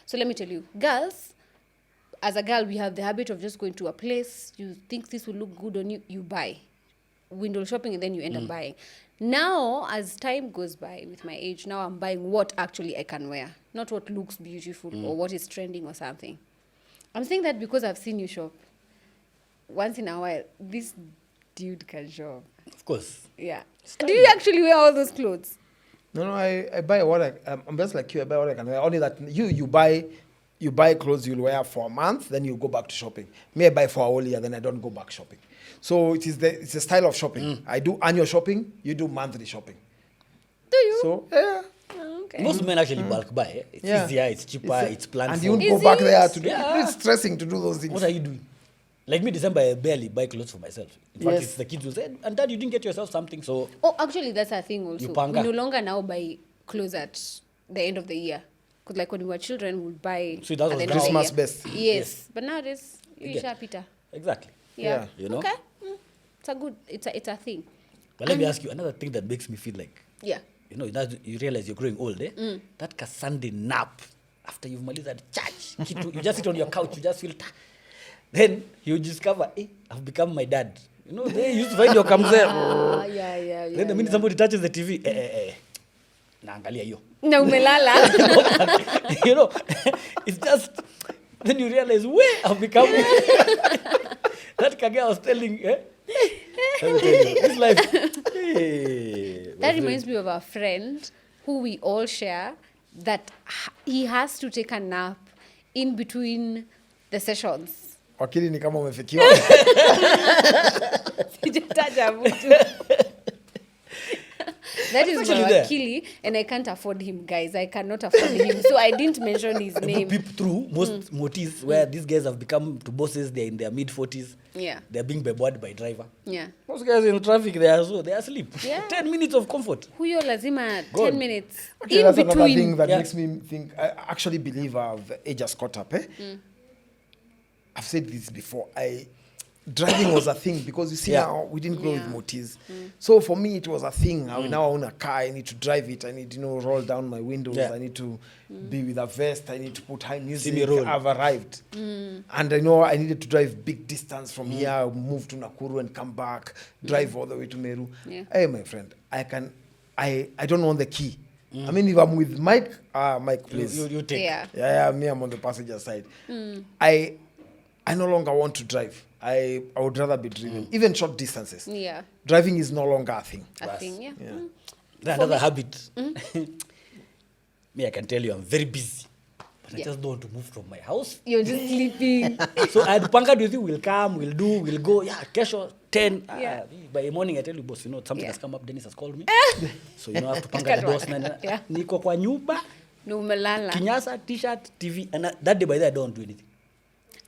So let me tell you, girls, as a girl, we have the habit of just going to a place, you think this will look good on you, you buy. Window shopping, and then you end up buying. Now, as time goes by with my age, now I'm buying what actually I can wear, not what looks beautiful or what is trending or something. I'm saying that because I've seen you shop. Once in a while, this dude can shop. Of course. Yeah. Do you actually wear all those clothes? No, I buy what I'm just like you. I buy what I can wear. Only that you buy clothes you'll wear for a month, then you go back to shopping. Me, I buy for a whole year, then I don't go back shopping. So it's a style of shopping. I do annual shopping. You do monthly shopping. Do you? So yeah, Oh, okay. Most men actually bulk buy. Eh? It's Yeah. easier, it's cheaper, it's planned and for. you won't Is go back it? there to do. Yeah. It's stressing to do those things. What are you doing? Like me, December, I barely buy clothes for myself. In fact, Yes. it's the kids who say, and Dad, you didn't get yourself something, so Oh, actually, that's a thing also. You panga. We no longer now buy clothes at the end of the year. Because like when we were children, we'd buy So that at was the end Christmas of the year. best. Yes. But nowadays, you get- shop Peter. exactly. Yeah. You know? Okay. It's a good, it's a thing. But let me ask you, another thing that makes me feel like, Yeah. you know, that you realize you're growing old, eh? That Sunday nap after you've maliza the church, you just sit on your couch, you just feel, then you discover, I've become my dad. You know, they used to find your kamze. Yeah. Then the minute somebody touches the TV, naangalia hiyo. Na umelala. You know, it's just, then you realize, where I've become. That Kage I was telling, Let me tell you, this life. Hey, That reminds me of a friend who we all share that he has to take a nap in between the sessions. Wakili ni kama umefikiwa. Sijataja mtu. That is actually my there. wakili, and I can't afford him, guys. I cannot afford him. So I didn't mention his I name. peep through most motifs where these guys have become to bosses, they're in their mid-40s. Yeah. They're being beboed by driver. Yeah. Most guys in traffic, they are asleep. Yeah. 10 minutes of comfort. Huyo lazima God. 10 minutes. Okay, In that's another thing between. that Yeah. makes me think. I actually believe the age has caught up. I've said this before. driving was a thing because you see Yeah. now we didn't grow with Yeah. motis. So for me it was a thing. I now own a car, I need to drive it, I need to roll down my windows, Yeah. I need to be with a vest, I need to put high music. me roll. I've arrived. And I know I needed to drive big distance from here, move to Nakuru and come back, drive all the way to Meru. Yeah. Hey my friend, I don't own the key. I mean if I'm with Mike, Mike please. You take. Yeah. Yeah, me, I'm on the passenger side. I no longer want to drive. I would rather be driven, even short distances. Yeah. Driving is no longer a thing. A thing, yeah. Yeah. Then another habit. Me, I can tell you, I'm very busy. But I Yeah. just don't want to move from my house. You're just sleeping. So I had pangered with you, we'll come, we'll go. Yeah, kesho, 10. Yeah. By morning, I tell you, boss, something Yeah. has come up, Dennis has called me. So, I have to panga the doors. Yeah. Niko kwa nyumba, No malala. kinyasa, t-shirt, TV. And that day by that, I don't do anything.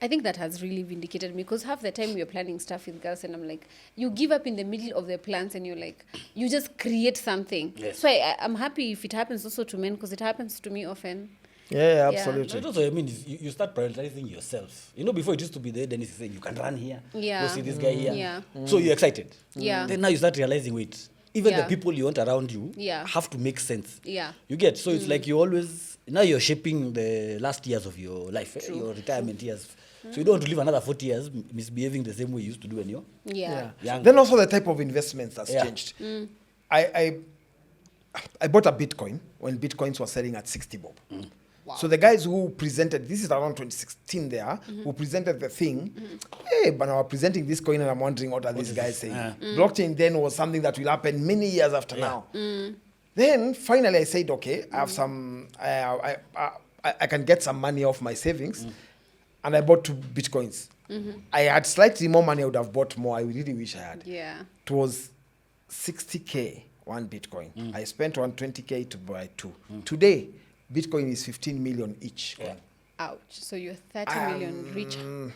I think that has really vindicated me because half the time we are planning stuff with girls and I'm like, you give up in the middle of the plans and you're like, you just create something. Yes. So I'm happy if it happens also to men because it happens to me often. Yeah, Yeah. absolutely. So also, I mean, is you start prioritizing yourself. Before it used to be there, Dennis is saying, you can run here. Yeah. Go see this guy here. Yeah. So you're excited. Yeah. Then now you start realizing, wait, even Yeah. the people you want around you Yeah. have to make sense. Yeah. You get? So it's like you always, now you're shaping the last years of your life, your retirement years. So you don't want to live another 40 years misbehaving the same way you used to do when you're Yeah. young. Then also the type of investments that's Yeah. changed. I bought a Bitcoin when Bitcoins were selling at 60 bob. Wow. So the guys who presented, this is around 2016 there, who presented the thing, hey, but I was presenting this coin and I'm wondering what are these guys saying. Blockchain then was something that will happen many years after now. Then finally I said, okay, I have some, I can get some money off my savings. And I bought 2 Bitcoins. I had slightly more money, I would have bought more. I really wish I had. Yeah. It was 60K, 1 Bitcoin. I spent 120K to buy 2. Today, Bitcoin is 15 million each. Yeah. Ouch. So you're 30 million richer.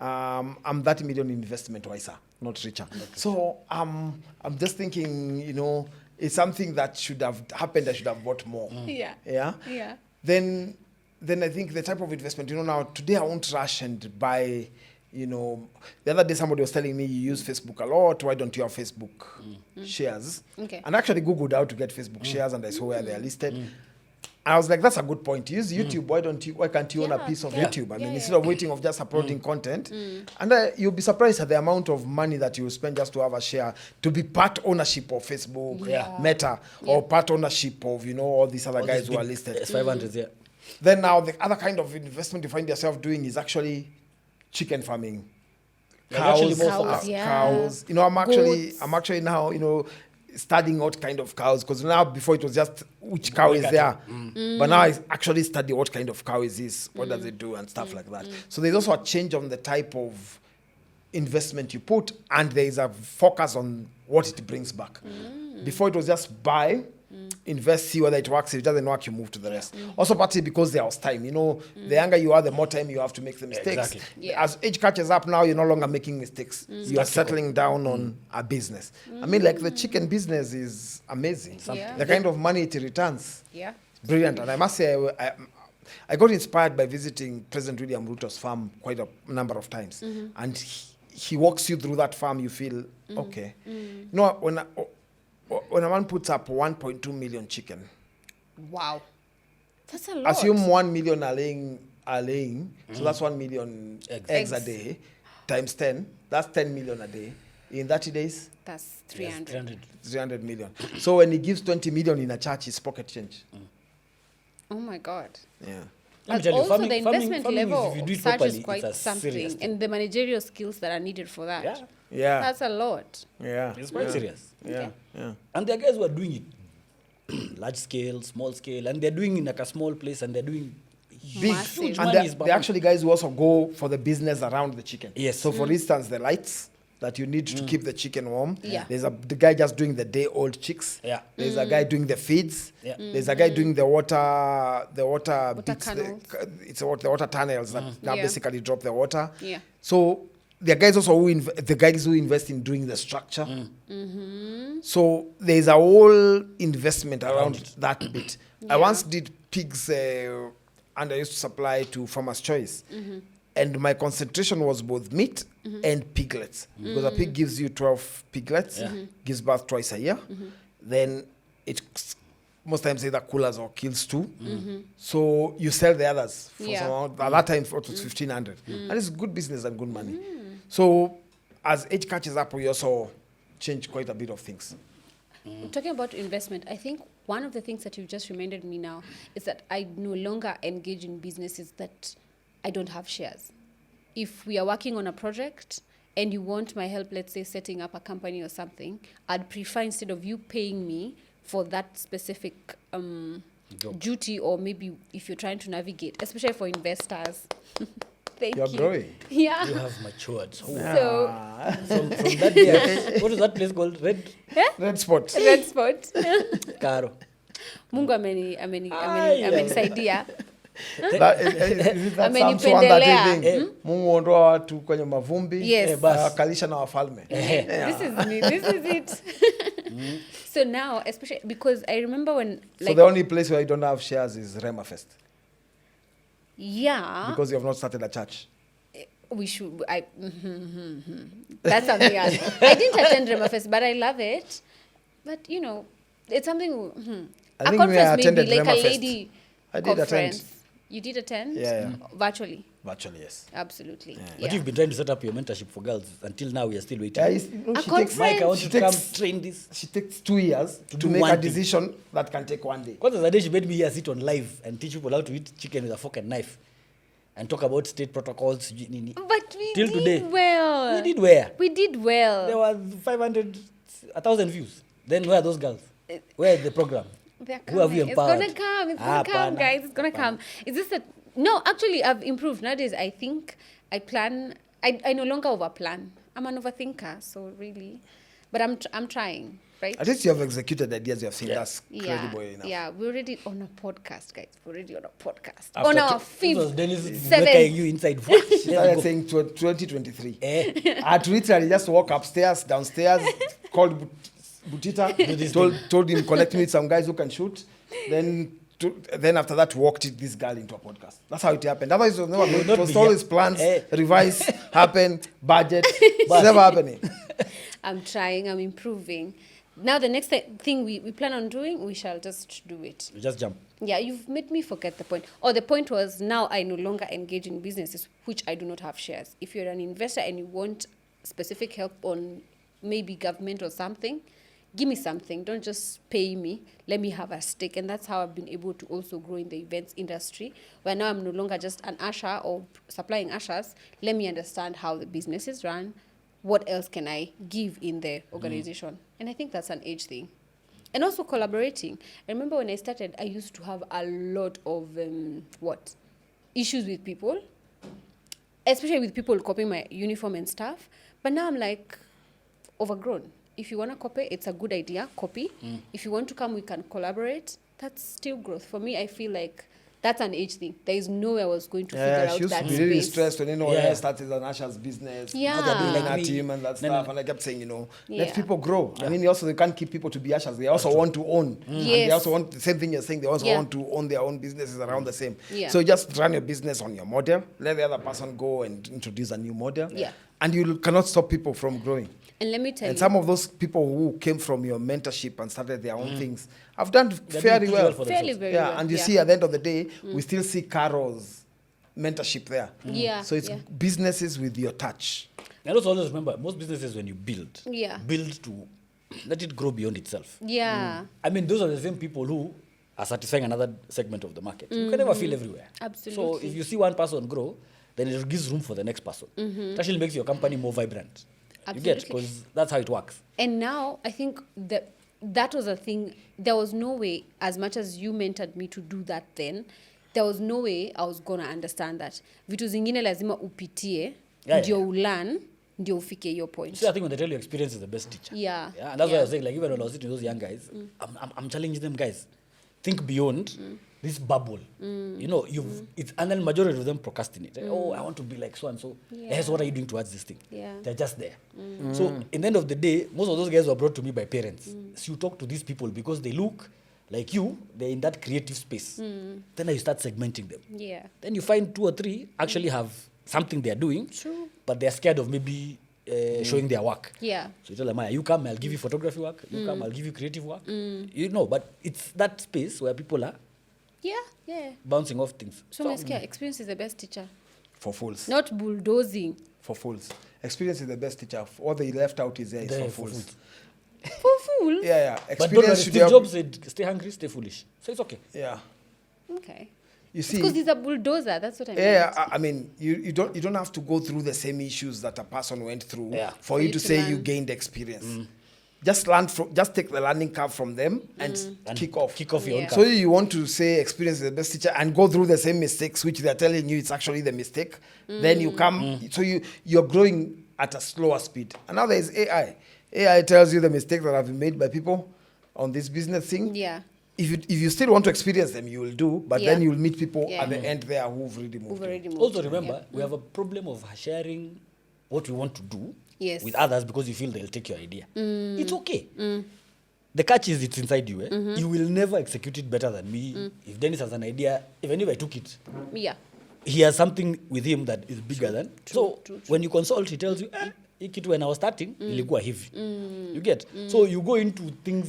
I'm 30 million investment wiser, not richer. So I'm just thinking, it's something that should have happened. I should have bought more. Yeah. Yeah. Yeah. Then I think the type of investment, now today I won't rush and buy, the other day somebody was telling me you use Facebook a lot. Why don't you have Facebook shares? Okay. And I actually Googled how to get Facebook shares and I saw where they are listed. And I was like, that's a good point. Use YouTube. Why can't you own a Yeah, piece of yeah. YouTube? I mean, Yeah, instead yeah. of waiting of just uploading content, and you'll be surprised at the amount of money that you spend just to have a share, to be part ownership of Facebook, Yeah. Meta, or part ownership of, all these other All guys these who are big listed. S500s, yeah. Then now the other kind of investment you find yourself doing is actually chicken farming. Yeah, actually more Cows, yeah. Cows. I'm actually now, studying what kind of cows, because now before it was just which cow is there. But now I actually study what kind of cow is this, what does it do and stuff like that. So there's also a change on the type of investment you put, and there is a focus on what it brings back. Before it was just buy, invest, see whether it works. If it doesn't work, you move to the rest. Also partly because there was time. The younger you are, the more time you have to make the mistakes. Exactly. Yeah. As age catches up now, you're no longer making mistakes. You are settling down on a business. I mean, like the chicken business is amazing. Yeah. The kind of money it returns, Yeah. brilliant. And I must say, I got inspired by visiting President William Ruto's farm quite a number of times. And he walks you through that farm, you feel, okay. When a man puts up 1.2 million chicken, Wow. That's a lot. assume 1 million are laying, so that's 1 million eggs a Eggs. day, times 10, that's 10 million a day. In 30 days, That's Yes, 300. 300. 300 million. So when he gives 20 million in a church, it's pocket change. Oh my God. Yeah. Let me But tell you, also the investment farming is, level if you do it of such properly, is quite it's a serious something. thing. And the managerial skills that are needed for that. Yeah, Yeah. That's a lot. Yeah. it's quite serious. Yeah. Okay. Yeah. And there are guys who are doing it large scale, small scale, and they're doing it in like a small place, and they're doing Big. Massive. huge And money. there are actually guys who also go for the business around the chicken. Yes. So for instance, the lights that you need to keep the chicken warm. Yeah. There's the guy just doing the day old chicks. Yeah. There's a guy doing the feeds. Yeah. There's a guy doing the water bits, canals. the water tunnels that now Yeah. basically drop the water. Yeah. So there are guys also the guys who invest in doing the structure. So there's a whole investment around that bit. I Yeah. once did pigs, and I used to supply to Farmer's Choice. and my concentration was both meat and piglets. Because a pig gives you 12 piglets, gives birth twice a year. Then it most times either coolers or kills 2. So you sell the others for Yeah. some amount. At that time, it was 1,500. And it's good business and good money. So as age catches up, we also change quite a bit of things. Talking about investment, I think one of the things that you just reminded me now is that I no longer engage in businesses that I don't have shares. If we are working on a project and you want my help, let's say setting up a company or something, I'd prefer instead of you paying me for that specific Job. duty, or maybe if you're trying to navigate, especially for investors. Thank You're you. growing. Yeah. You have matured. So So, from that day, what is that place called? Red Red spot. red spot. Caro. Mungu amenisaidia. That, is it that Psalms 1 that Amenipendelea. Mungu ondoa watu kwenye mavumbi, Yes. akalisha na wafalme. This is me. This is it. So now, especially because I remember when, So like, the only place where you don't have shares is Rema Fest yeah, because you have not started a church. we should. That's something else. I didn't attend Rema Fest, but I love it. But you know, it's something. I A think we conference attended maybe, like Rema a Fest. lady I did conference. attend. You did attend? Yeah. Virtually. Virtually, yes. Absolutely. Yeah. But you've been trying to set up your mentorship for girls. Until now, we are still waiting. Yeah, A she takes conference. Mike, I want She you to come takes- train this. She takes 2 years to do make one a thing. decision that can take 1 day. Because the other day she made me here sit on live and teach people how to eat chicken with a fork and knife and talk about state protocols. But we Till did today. well. We did where? We did well. There was 500, 1,000 views. Then where are those girls? Where is the program? They're Who have you coming. empowered? It's gonna come. It's gonna come, Hapana. guys. It's gonna come. Is this a no? Actually, I've improved nowadays. I think I plan. I no longer overplan. I'm an overthinker, so really, but I'm trying, right? At least you have executed ideas you have seen. Yeah. That's credible enough. Yeah. We're already on a podcast, guys. We're already on a podcast. After On our this was fifth, Dennis seventh. making you inside. She started saying 2023. I had to literally just walk upstairs, downstairs, called Butita, told him connect me with some guys who can shoot. Then after that walked this girl into a podcast. That's how it happened. Otherwise it was never would good. not It was be always here. plans, revise, happen, budget. It's never happening. I'm trying. I'm improving. Now the next thing we plan on doing, we shall just do it. You just jump. Yeah, you've made me forget the point. Or the point was now I no longer engage in businesses which I do not have shares. If you're an investor and you want specific help on maybe government or something, give me something. Don't just pay me. Let me have a stake. And that's how I've been able to also grow in the events industry, where now I'm no longer just an usher or supplying ushers. Let me understand how the business is run. What else can I give in the organization? And I think that's an age thing. And also collaborating. I remember when I started, I used to have a lot of issues with people, especially with people copying my uniform and stuff. But now I'm like overgrown. If you want to copy, it's a good idea, copy. If you want to come, we can collaborate. That's still growth. For me, I feel like that's an age thing. There is no way I was going to Yeah, figure she out used that to be really space. stressed when Yeah. I started an Asha's business. Yeah. How they're doing like Like a me. team and that No, stuff. no. And I kept saying, Yeah. let people grow. I mean, also they can't keep people to be Ashas. They also want to own. And they Yes. also want the same thing you're saying. They also Yeah. want to own their own businesses around the same. Yeah. So just run your business on your model. Let the other person go and introduce a new model. Yeah. And you cannot stop people from growing. And let me tell And you, some of those people who came from your mentorship and started their own things have done They're doing fairly pretty well. well for fairly themselves. very Yeah, well. and you see at the end of the day, we still see Carol's mentorship there. Yeah, So it's yeah. businesses with your touch. And also always remember, most businesses when you build, Yeah. build to let it grow beyond itself. Yeah, I mean, those are the same people who are satisfying another segment of the market. You can never feel everywhere. So Absolutely. if you see one person grow, then it gives room for the next person. It actually makes your company more vibrant. You get, Absolutely. because that's how it works. and now I think that was a thing. There was no way, as much as you mentored me to do that then, there was no way I was gonna understand that. Vitu zingine lazima upitie, Yeah, ndio yeah. ulearn, ndio ufike hiyo point. So I think when they tell you experience is the best teacher. Yeah, And that's why I yeah. was saying, like, even when I was sitting with those young guys, I'm challenging them, guys, think beyond this bubble. You know, it's, and then majority of them procrastinate. Oh, I want to be like so and so. Yeah. Yes, what are you doing towards this thing? Yeah. They're just there. So in the end of the day, most of those guys were brought to me by parents. So you talk to these people because they look like you, they're in that creative space. Then you start segmenting them. Yeah. Then you find 2 or 3 actually have something they're doing, True. but they're scared of maybe showing their work. Yeah. So you tell them, "Maya, you come, I'll give you photography work. You come, I'll give you creative work." You know, but it's that space where people are Yeah. bouncing off things. So Meskia, experience is the best teacher. For fools. Not bulldozing. For fools. Experience is the best teacher. All they left out is there is There for for fools. fools. For fools. Yeah. But don't worry, Experience should Steve help. Jobs said, "Stay hungry, stay foolish." So it's okay. Yeah. Okay. You Because see, he's a bulldozer. That's what I mean. yeah, I mean, you don't have to go through the same issues that a person went through Yeah. for you to say you learn. gained experience. Just take the learning curve from them and kick off. Kick off your own Yeah. curve. So you want to say experience is the best teacher and go through the same mistakes which they're telling you it's actually the mistake. Then you come, so you're growing at a slower speed. And now there's AI. AI tells you the mistakes that have been made by people on this business thing. Yeah. If you still want to experience them, you will do, but Yeah. then you'll meet people Yeah. at the end there who've really moved. Who've in. already moved. Also remember, we have a problem of sharing what we want to do Yes. with others because you feel they'll take your idea. It's okay. The catch is it's inside you. You will never execute it better than me. If Dennis has an idea, even if I took it, Yeah. he has something with him that is bigger than. So true. when you consult, he tells you, hii kitu when I was starting, ilikuwa hivi. You get? So you go into things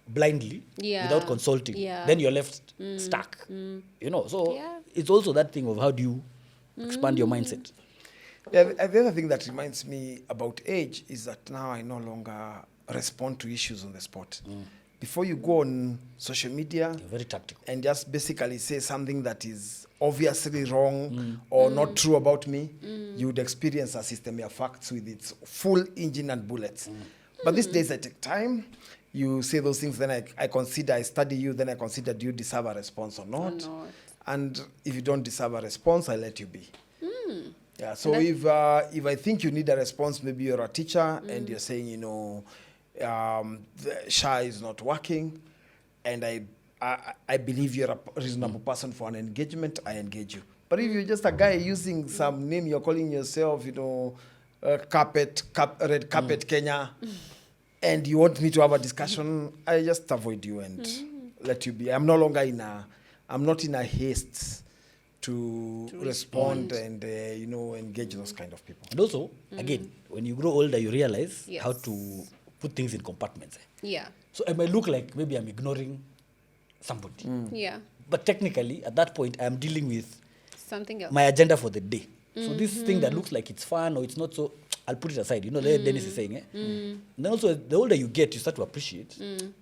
blindly Yeah. without consulting. Yeah. Then you're left stuck. You know, so Yeah. it's also that thing of how do you expand your mindset. Yeah, the other thing that reminds me about age is that now I no longer respond to issues on the spot. Before you go on social media You're very tactical. and just basically say something that is obviously wrong or not true about me, you would experience a system of facts with its full engine and bullets. But these days I take time. You say those things, then I study you, then I consider do you deserve a response or not. not. And if you don't deserve a response, I let you be. Yeah, so if I think you need a response, maybe you're a teacher and you're saying, the SHA is not working, and I believe you're a reasonable person for an engagement, I engage you. But if you're just a guy using some name, you're calling yourself, Red Carpet Kenya, and you want me to have a discussion, I just avoid you and let you be. I'm not in a haste to respond and engage those kind of people. And also, again, when you grow older, you realize Yes. how to put things in compartments. Yeah. So it might look like maybe I'm ignoring somebody. Yeah. But technically, at that point, I'm dealing with Something else. my agenda for the day. So this thing that looks like it's fun or it's not so, I'll put it aside. Like Dennis is saying. And then also, the older you get, you start to appreciate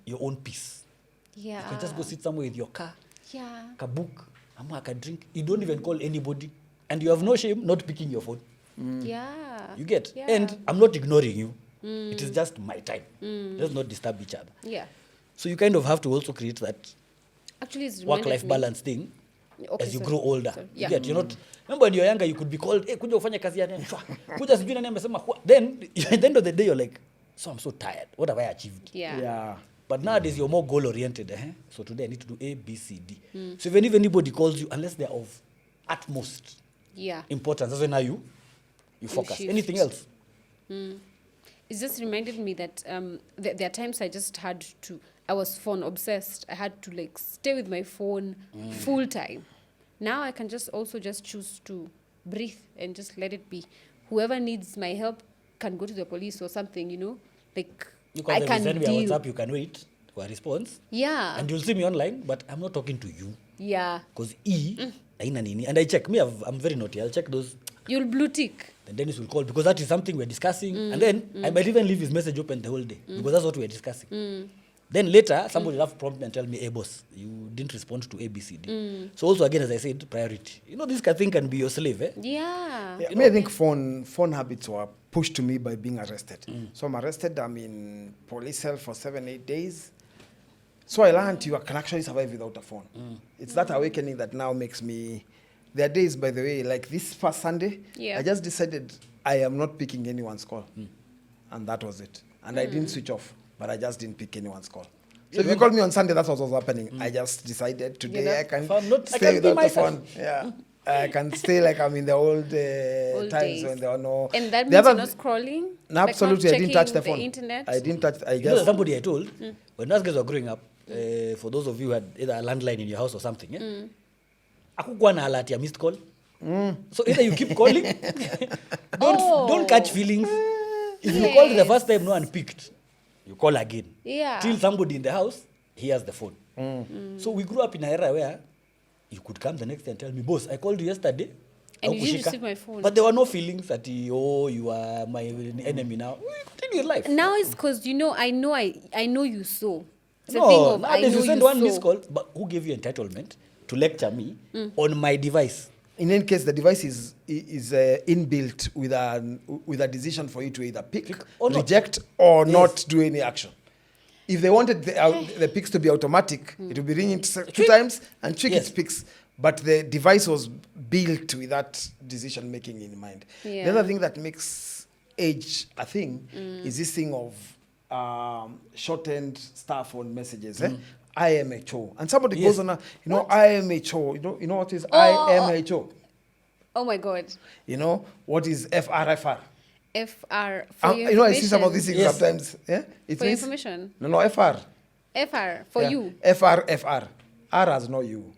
your own peace. Yeah. You can just go sit somewhere with your car, Yeah. a book, a drink. You don't even call anybody. And you have no shame not picking your phone. Yeah. You get? Yeah. And I'm not ignoring you. It is just my time. Let's not disturb each other. Yeah. So you kind of have to also create that Actually, it's work-life balance thing Okay, as you sorry. grow older. Sorry. You Yeah. get? You're not. Remember when you're younger, you could be called, hey, kuja ufanye kazi ya nini? Shwa. Kuja sijui nani amesema. Then, at the end of the day, you're like, so I'm so tired. What have I achieved? Yeah. But nowadays, you're more goal-oriented. So today, I need to do A, B, C, D. So even if anybody calls you, unless they're of utmost Yeah. importance, that's when now you focus. shift. Anything else? It just reminded me that there are times I just had to, I was phone obsessed. I had to like stay with my phone full time. Now I can just choose to breathe and just let it be. Whoever needs my help can go to the police or something, like You I can can send me a deal. WhatsApp, you can wait for a response. Yeah. And you'll see me online, but I'm not talking to you. Yeah. Because haina nini. And I check. I'm very naughty. I'll check those. You'll blue tick. Then Dennis will call because that is something we're discussing. And then I might even leave his message open the whole day because that's what we're discussing. Then later, somebody will have to prompt me and tell me, hey, boss, you didn't respond to A, B, C, D. So also, again, as I said, priority. This thing can be your slave. Yeah. Yeah, I think phone habits were pushed to me by being arrested. So I'm arrested. I'm in police cell for 7-8 days. So I learned you can actually survive without a phone. It's that awakening that now makes me. There are days, by the way, like this past Sunday, Yeah. I just decided I am not picking anyone's call, and that was it. And I didn't switch off, but I just didn't pick anyone's call. So if you called me on Sunday, that's what was happening. I just decided today I can if I'm not- I stay can be without the myself. phone. Yeah. I can stay like I'm in the old Old times days. when there were no. And that The means other you're not scrolling? No, Like not absolutely, I didn't touch the checking phone. internet? I didn't touch. I There's just. somebody I told, when those guys were growing up, for those of you who had either a landline in your house or something, hakukuwa na alert ya missed call. So either you keep calling, don't catch feelings. If you called the first time, no one picked, you call again. Yeah. Till somebody in the house hears the phone. So we grew up in an era where you could come the next day and tell me, boss, I called you yesterday. And you didn't Haukushika." receive my phone. But there were no feelings that, oh, you are my enemy now. You continue your life. Now it's because, I know you so. It's a thing No, of I nowadays know you send you one so. missed call, but who gave you entitlement to lecture me on my device? In any case, the device is inbuilt with a decision for you to either pick or not. reject, or Yes. not do any action. If they wanted the picks to be automatic, it would be ringing two times and trick Yes. its picks. But the device was built with that decision making in mind. Yeah. The other thing that makes age a thing is this thing of shortened stuff on messages. IMHO. And somebody Yes. goes on IMHO. You know what is IMHO? Oh my God. You know what is FRFR? FR. For your I see some of these things Yes. sometimes. Yeah, it For your means information. no FR. FR. For Yeah. you. FR. R has no you.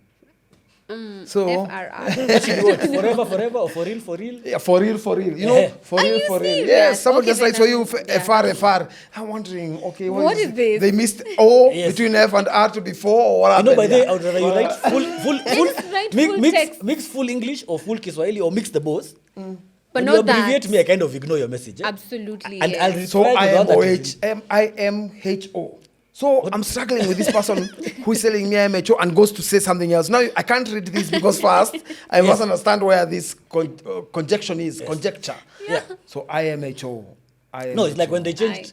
So FRR. That should be what? Forever, or for real? yeah, for real. You know, Yeah. for Are real, you for real. serious? Yes, somebody Okay, just like then for you, I'm- FR. I'm wondering, okay, What is this? They missed O Yes. between F and R to be 4, or what You know, happened? by the way, Yeah. I would rather you write full Just write full text. mix full English or full Kiswahili or mix the both. But When not you abbreviate that. me, I kind of ignore your message. eh? Absolutely. And I'll yes. So reply to the one that is- IMHO. So I'm struggling with this person who is selling me IMHO and goes to say something else. Now I can't read this because first I must understand where this conjunction is, conjecture. Yeah. So IMHO. No, it's like when they changed.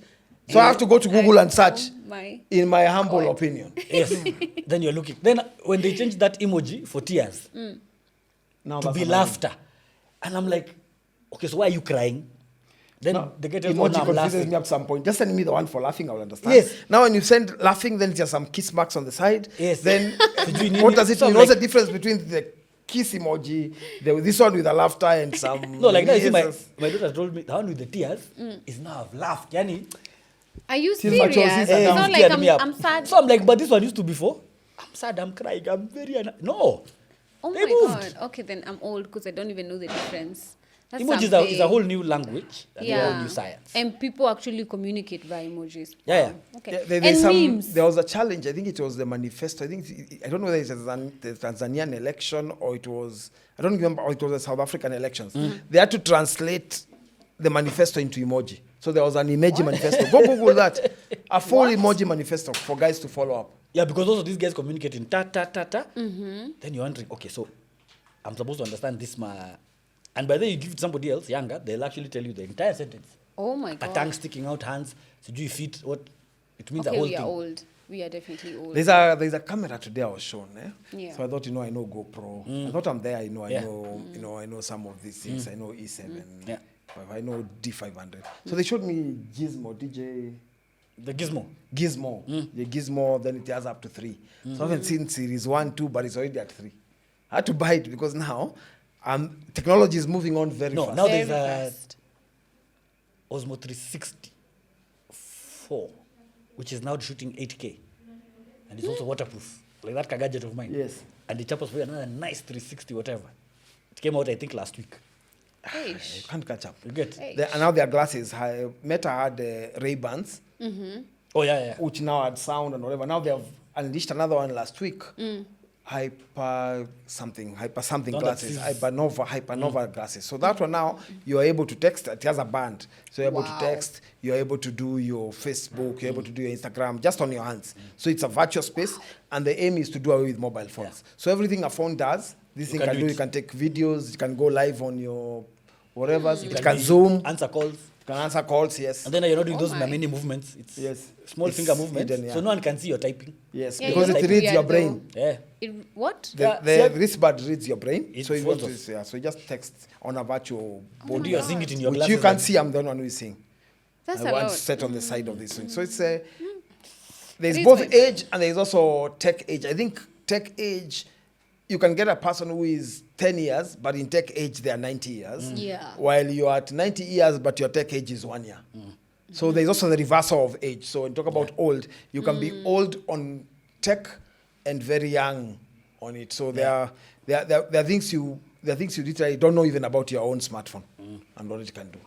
So I have to go to Google and search. My. In my humble God. opinion. Yes. Then you're looking. Then when they changed that emoji for tears Now to that's be annoying. laughter, and I'm like, okay, so why are you crying? Then No, they get oh, emoji now I'm confuses laughing. me up some point. Just send me the one for laughing, I will understand. Yes. Now when you send laughing, then there's some kiss marks on the side. Yes. Then Sijui nini. what does it So I'm mean? What's like- the difference between the kiss emoji, this one with the laughter and some... No, like now you see yes. my daughter told me the one with the tears is now I've laughed. Yani, Are you Till my serious? choices It's are eh, down. not you've like teared me up. I'm sad. So I'm like, but this one used to be for. I'm sad, I'm crying, I'm very no. Oh They my moved. God. Okay, then I'm old because I don't even know the difference. That's Emojis is something. a whole new language and a whole new science. And people actually communicate via emojis. Yeah, yeah. Wow. Okay. Yeah, and memes. there was a challenge. I think it was the manifesto. I don't know whether it's the Tanzanian election or it was, I don't remember, or it was the South African elections. They had to translate the manifesto into emoji. So there was an emoji manifesto. Go Google that. A full emoji manifesto for guys to follow up. Yeah, because also these guys communicate in ta. Then you're wondering, okay, so I'm supposed to understand this. And by the way, you give it to somebody else, younger, they'll actually tell you the entire sentence. Oh my A God. tongue sticking out, hands, sijui feet, what? It means Okay, a whole we are thing. old. We are definitely old. There's a camera today I was shown. Yeah. So I thought, I know GoPro. I thought I'm there. Yeah. I know some of these things. I know E7. Yeah. I know D500. So they showed me Gizmo, The gizmo. Gizmo. The Gizmo, then it has up to 3. So I haven't seen series 1, 2, but it's already at 3. I had to buy it because now technology is moving on very No, fast. now Very there's a fast. Osmo 364, which is now shooting 8K. And it's also waterproof, like that gadget of mine. Yes. And the chap was for another nice 360 whatever. It came out, I think, last week. You Eish. can't catch up. You get? Hey. And now their glasses. Meta had Ray-Bans, Oh, yeah. which now had sound and whatever. Now they have unleashed another one last week. Hyper something No, glasses. that's- Hypernova glasses. So that one now you are able to text. It has a band, so you're able Wow. to text. You're able to do your Facebook. You're able to do your Instagram just on your hands. So it's a virtual space, and the aim is to do away with mobile phones. So everything a phone does, this thing can can do do. it. You can take videos. You can go live on your whatever. It You can zoom. Answer calls. You can answer calls. Yes. And then you're not doing Oh those my. many movements. It's Yes. small It's finger movements. hidden, yeah. So no one can see you're typing. Yes, Yeah, because you're it like reads weird your though. brain. Yeah. What? The see, wristband reads your brain, It so you want to, follows. so you just text on a virtual Oh body, You're seeing it in your which glasses. you can and- see. I'm the one who is seeing. That's I a want lot. set on the side of this thing. So it's there's It is both what it age and there's also tech age. I think tech age, you can get a person who is 10 years, but in tech age they are 90 years. Yeah. While you're at 90 years, but your tech age is 1 year. So there's also the reversal of age. So when you talk about old, you can be old on tech and very young on it. So there are things there are things you literally don't know even about your own smartphone and what it can do.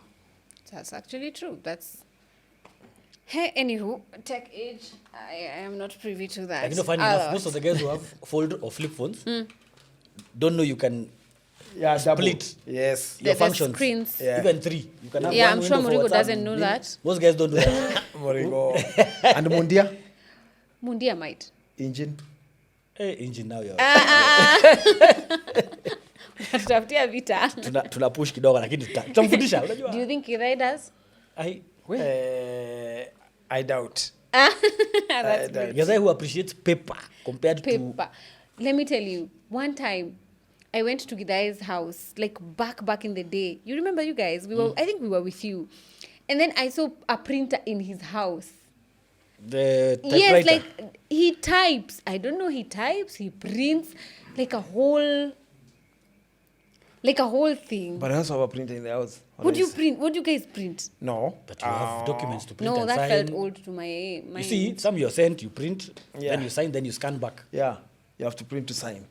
That's actually true. That's. Hey, anywho, tech age, I am not privy to that. Like, you know, funny enough, most of the guys who have fold or flip phones don't know you can Yeah, split Yes. your There's functions. screens. Yeah. Even 3. You can have Yeah, one I'm sure window for Murigo WhatsApp, doesn't know link. that. Most guys don't do that. Morigo. And Mundia Mundia might. engine. Hey, engine now, Tutafutia vita. tuna push kidogo lakini tutamfundisha unajua. Do you think he riders? I doubt. That's doubt. Guys who appreciates paper compared to paper. Let me tell you, one time I went to Gidai's house, like back in the day. You remember, you guys? I think we were with you. And then I saw a printer in his house. the Yes, typewriter. like he types. I don't know, he types, he prints like a whole thing. But I also have a printer in the house. What do you print? What do you guys print? No. But you have documents to print No, and that sign. felt old to my You see, some you're sent, you print, Yeah. then you sign, then you scan back. Yeah. You have to print to sign.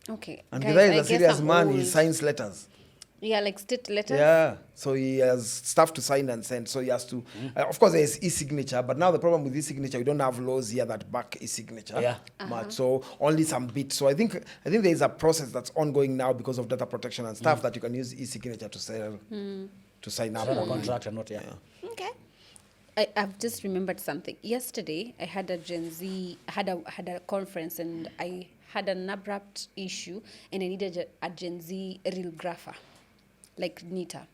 Okay. And guys, Gidai I is a guess serious I'm man. He old. signs letters. Yeah, like state letters. Yeah, so he has stuff to sign and send. So he has to. Of course, there is e-signature, but now the problem with e-signature, we don't have laws here that back e-signature. Yeah. Much, so only some bits. So I think there is a process that's ongoing now because of data protection and stuff that you can use e-signature to sell, to sign up Sign a on contract and not, yeah. Okay. I've just remembered something. Yesterday, I had a Gen Z, had a conference, and I had an abrupt issue, and I needed a Gen Z real grapher, like Nita.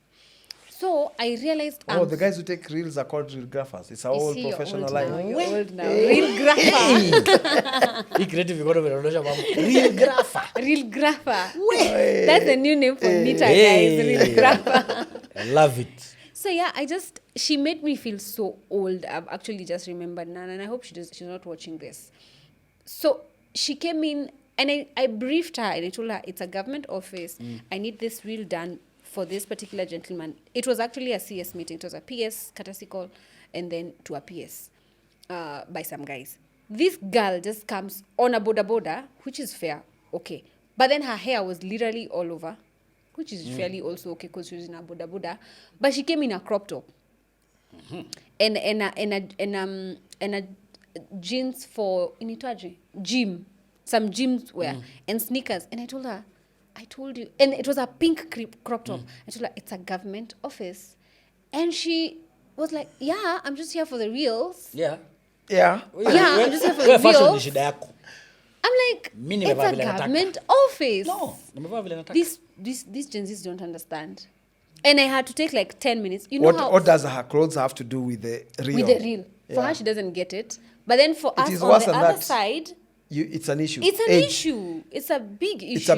So I realized. Oh, the guys who take reels are called reel graphers. It's a whole see, you're professional old line. now, you're old now. Real grapher. Hii creative economy inaonyesha mambo. Real grapher. Real grapher. That's the new name for Nita, guys. Hey. Real grapher. I love it. So yeah, she made me feel so old. I've actually just remembered Nana, and I hope she's not watching this. So she came in, and I briefed her, and I told her it's a government office. I need this reel done for this particular gentleman. It was actually a CS meeting. It was a PS, courtesy call, and then to a PS by some guys. This girl just comes on a boda, which is fair, okay. But then her hair was literally all over, which is fairly also okay because she was in a boda. But she came in a crop top. And a jeans for gym, some gyms wear, and sneakers. And I told her, and it was a pink crop top. I told her it's a government office, and she was like, "Yeah, I'm just here for the reels." Yeah. Yeah. Yeah, I'm just here for the Wewe fashion ni reels. shida yako. I'm like, Mimi it's nimevaa a vile nataka. government office. No, nimevaa vile nataka. These Gen Zs don't understand. And I had to take like 10 minutes. You know What does her clothes have to do with the reel? with the reel. For Yeah. her, she doesn't get it. But then for us is on worse the than other that. side, It's an issue. it's an Age. issue. It's a big issue. It's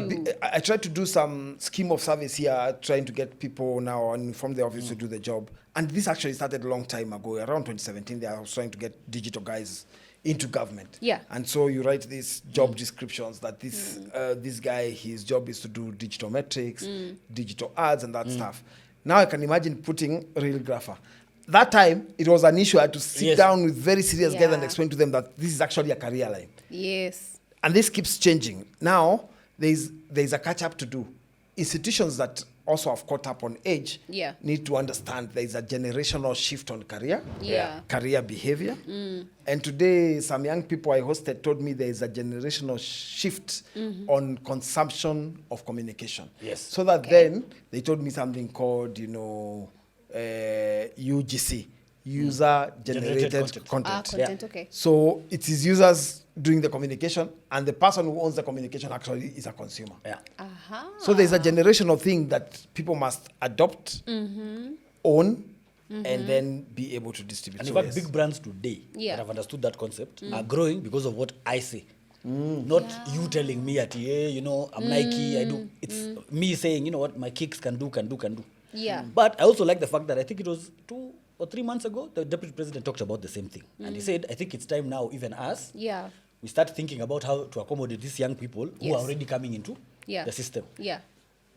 a I tried to do some scheme of service here, trying to get people now from the office to do the job. And this actually started a long time ago, around 2017. I was trying to get digital guys into government. Yeah. And so you write these job descriptions that this guy, his job is to do digital metrics, digital ads, and that stuff. Now I can imagine putting real grapher. That time, it was an issue. I had to sit Yes. down with very serious guys and Yeah. explain to them that this is actually a career line. Yes. And this keeps changing. Now, there's a catch-up to do. Institutions that also have caught up on age Yeah. need to understand there's a generational shift on career, Yeah. career behavior. And today, some young people I hosted told me there is a generational shift on consumption of communication. Yes. So that then, they told me something called, UGC, user-generated Generated content. Content, okay. So it is users doing the communication, and the person who owns the communication actually is a consumer. Yeah. Aha. So there's a generational thing that people must adopt, own, and then be able to distribute. And in So fact, yes. big brands today Yeah. that have understood that concept are growing because of what I say. Not you telling me at I'm Nike, I do. It's me saying, you know what, my kicks can do. Yeah. But I also like the fact that I think it was 2 or 3 months ago, the deputy president talked about the same thing. And he said, I think it's time now, even us, Yeah. we start thinking about how to accommodate these young people who Yes. are already coming into Yeah. the system. Yeah.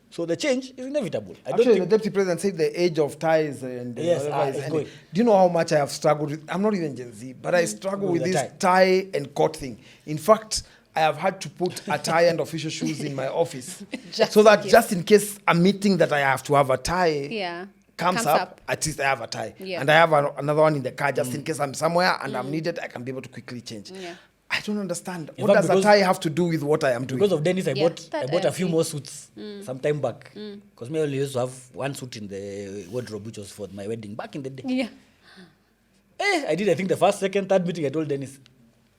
So the change is inevitable. I Actually, don't the think deputy president said the age of ties and Yes, whatever is it's ending. going. Do you know how much I have struggled with? I'm not even Gen Z, but I struggle With with the this tie and coat thing. In fact, I have had to put a tie and official shoes in my office. Just So in that case. just in case a meeting that I have to have a tie Yeah. comes up, at least I have a tie. Yeah. And I have another one in the car just in case I'm somewhere and I'm needed, I can be able to quickly change. Yeah. I don't understand. In What fact, does a because- tie have to do with what I am doing? Because of Dennis, I Yeah, bought that I bought I a few agree. more suits some time back. Because me only used to have one suit in the wardrobe, which was for my wedding back in the day. Yeah. I did, I think, the first, second, third meeting. I told Dennis,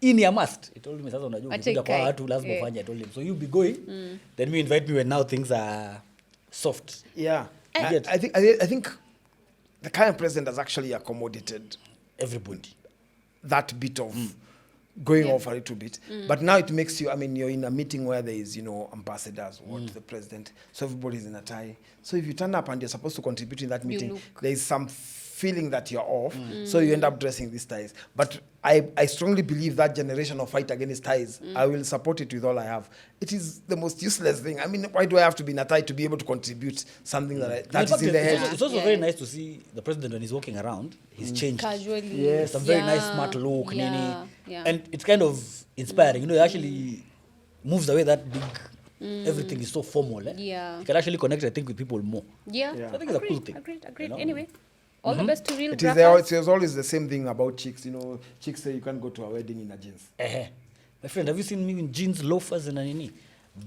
in your must. He told me, sasa unajua Wacha ukikuja kwa ikae. watu lazima Yeah. ufanye. I told him, so you be going, then you invite me when now things are soft. Yeah. You I, get- I think the current president has actually accommodated Everybody. that bit of going off a little bit. But now it makes you, I mean, you're in a meeting where there is, ambassadors, the president, so everybody's in a tie. So if you turn up and you're supposed to contribute in that meeting, look. there is some feeling that you're off, so you end up dressing these ties. But I strongly believe that generation of fight against ties, I will support it with all I have. It is the most useless thing. I mean, why do I have to be in a tie to be able to contribute something that In is fact, in the it's head? also, it's also Yeah. very nice to see the president when he's walking around. He's changed. Casually. Yes. It's a very Yeah. nice, smart look, Yeah. nini. Yeah. And it's kind of inspiring. He actually moves away that big, everything is so formal. Yeah. You can actually connect, I think, with people more. Yeah. Yeah. I think it's a cool thing. Agreed. You know? Anyway, all the best to real It is graphers. always the same thing about chicks. Chicks say you can't go to a wedding in a jeans. My friend, have you seen me in jeans, loafers, and a nini?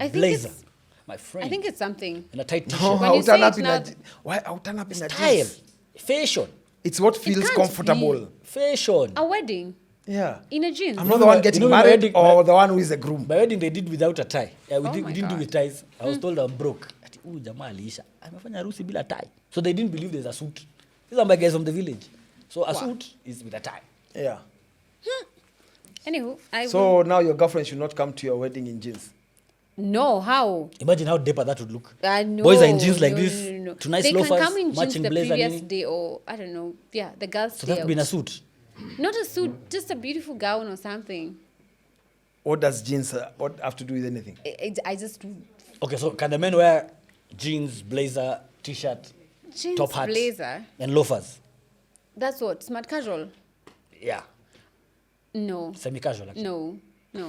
I think Blazer. it's- My friend. I think it's something. And a tight t-shirt. No, When I'll you turn say up it in now- a why? I'll turn up in a Style. jeans. Fashion. It's what feels can't comfortable. be. Fashion. A wedding Yeah. in a jeans. I'm not the one getting You know, my married wedding- or the one who is a groom. My wedding they did without a tie. Yeah, we, Oh did, my we didn't do God. with ties. I was told I'm broke. Ati, huyu jamaa aliisha. Amefanya harusi bila tie. So they didn't believe there's a suit. These are my guys from the village. So a suit is with a tie. Yeah. Anywho, I So now your girlfriend should not come to your wedding in jeans. no, how? Imagine how deeper that would look. No, Boys are in jeans like no, this, no. to nice They loafers, can come in jeans matching the blazer, previous nini. day, or I don't know. Yeah, the girls So stay that would be in a out. suit. Not a suit, just a beautiful gown or something. What does jeans what have to do with anything? I just Okay, so can the men wear jeans, blazer, t-shirt, jeans top hat, blazer. and loafers? That's what smart casual. Yeah, No, semi-casual actually. no. So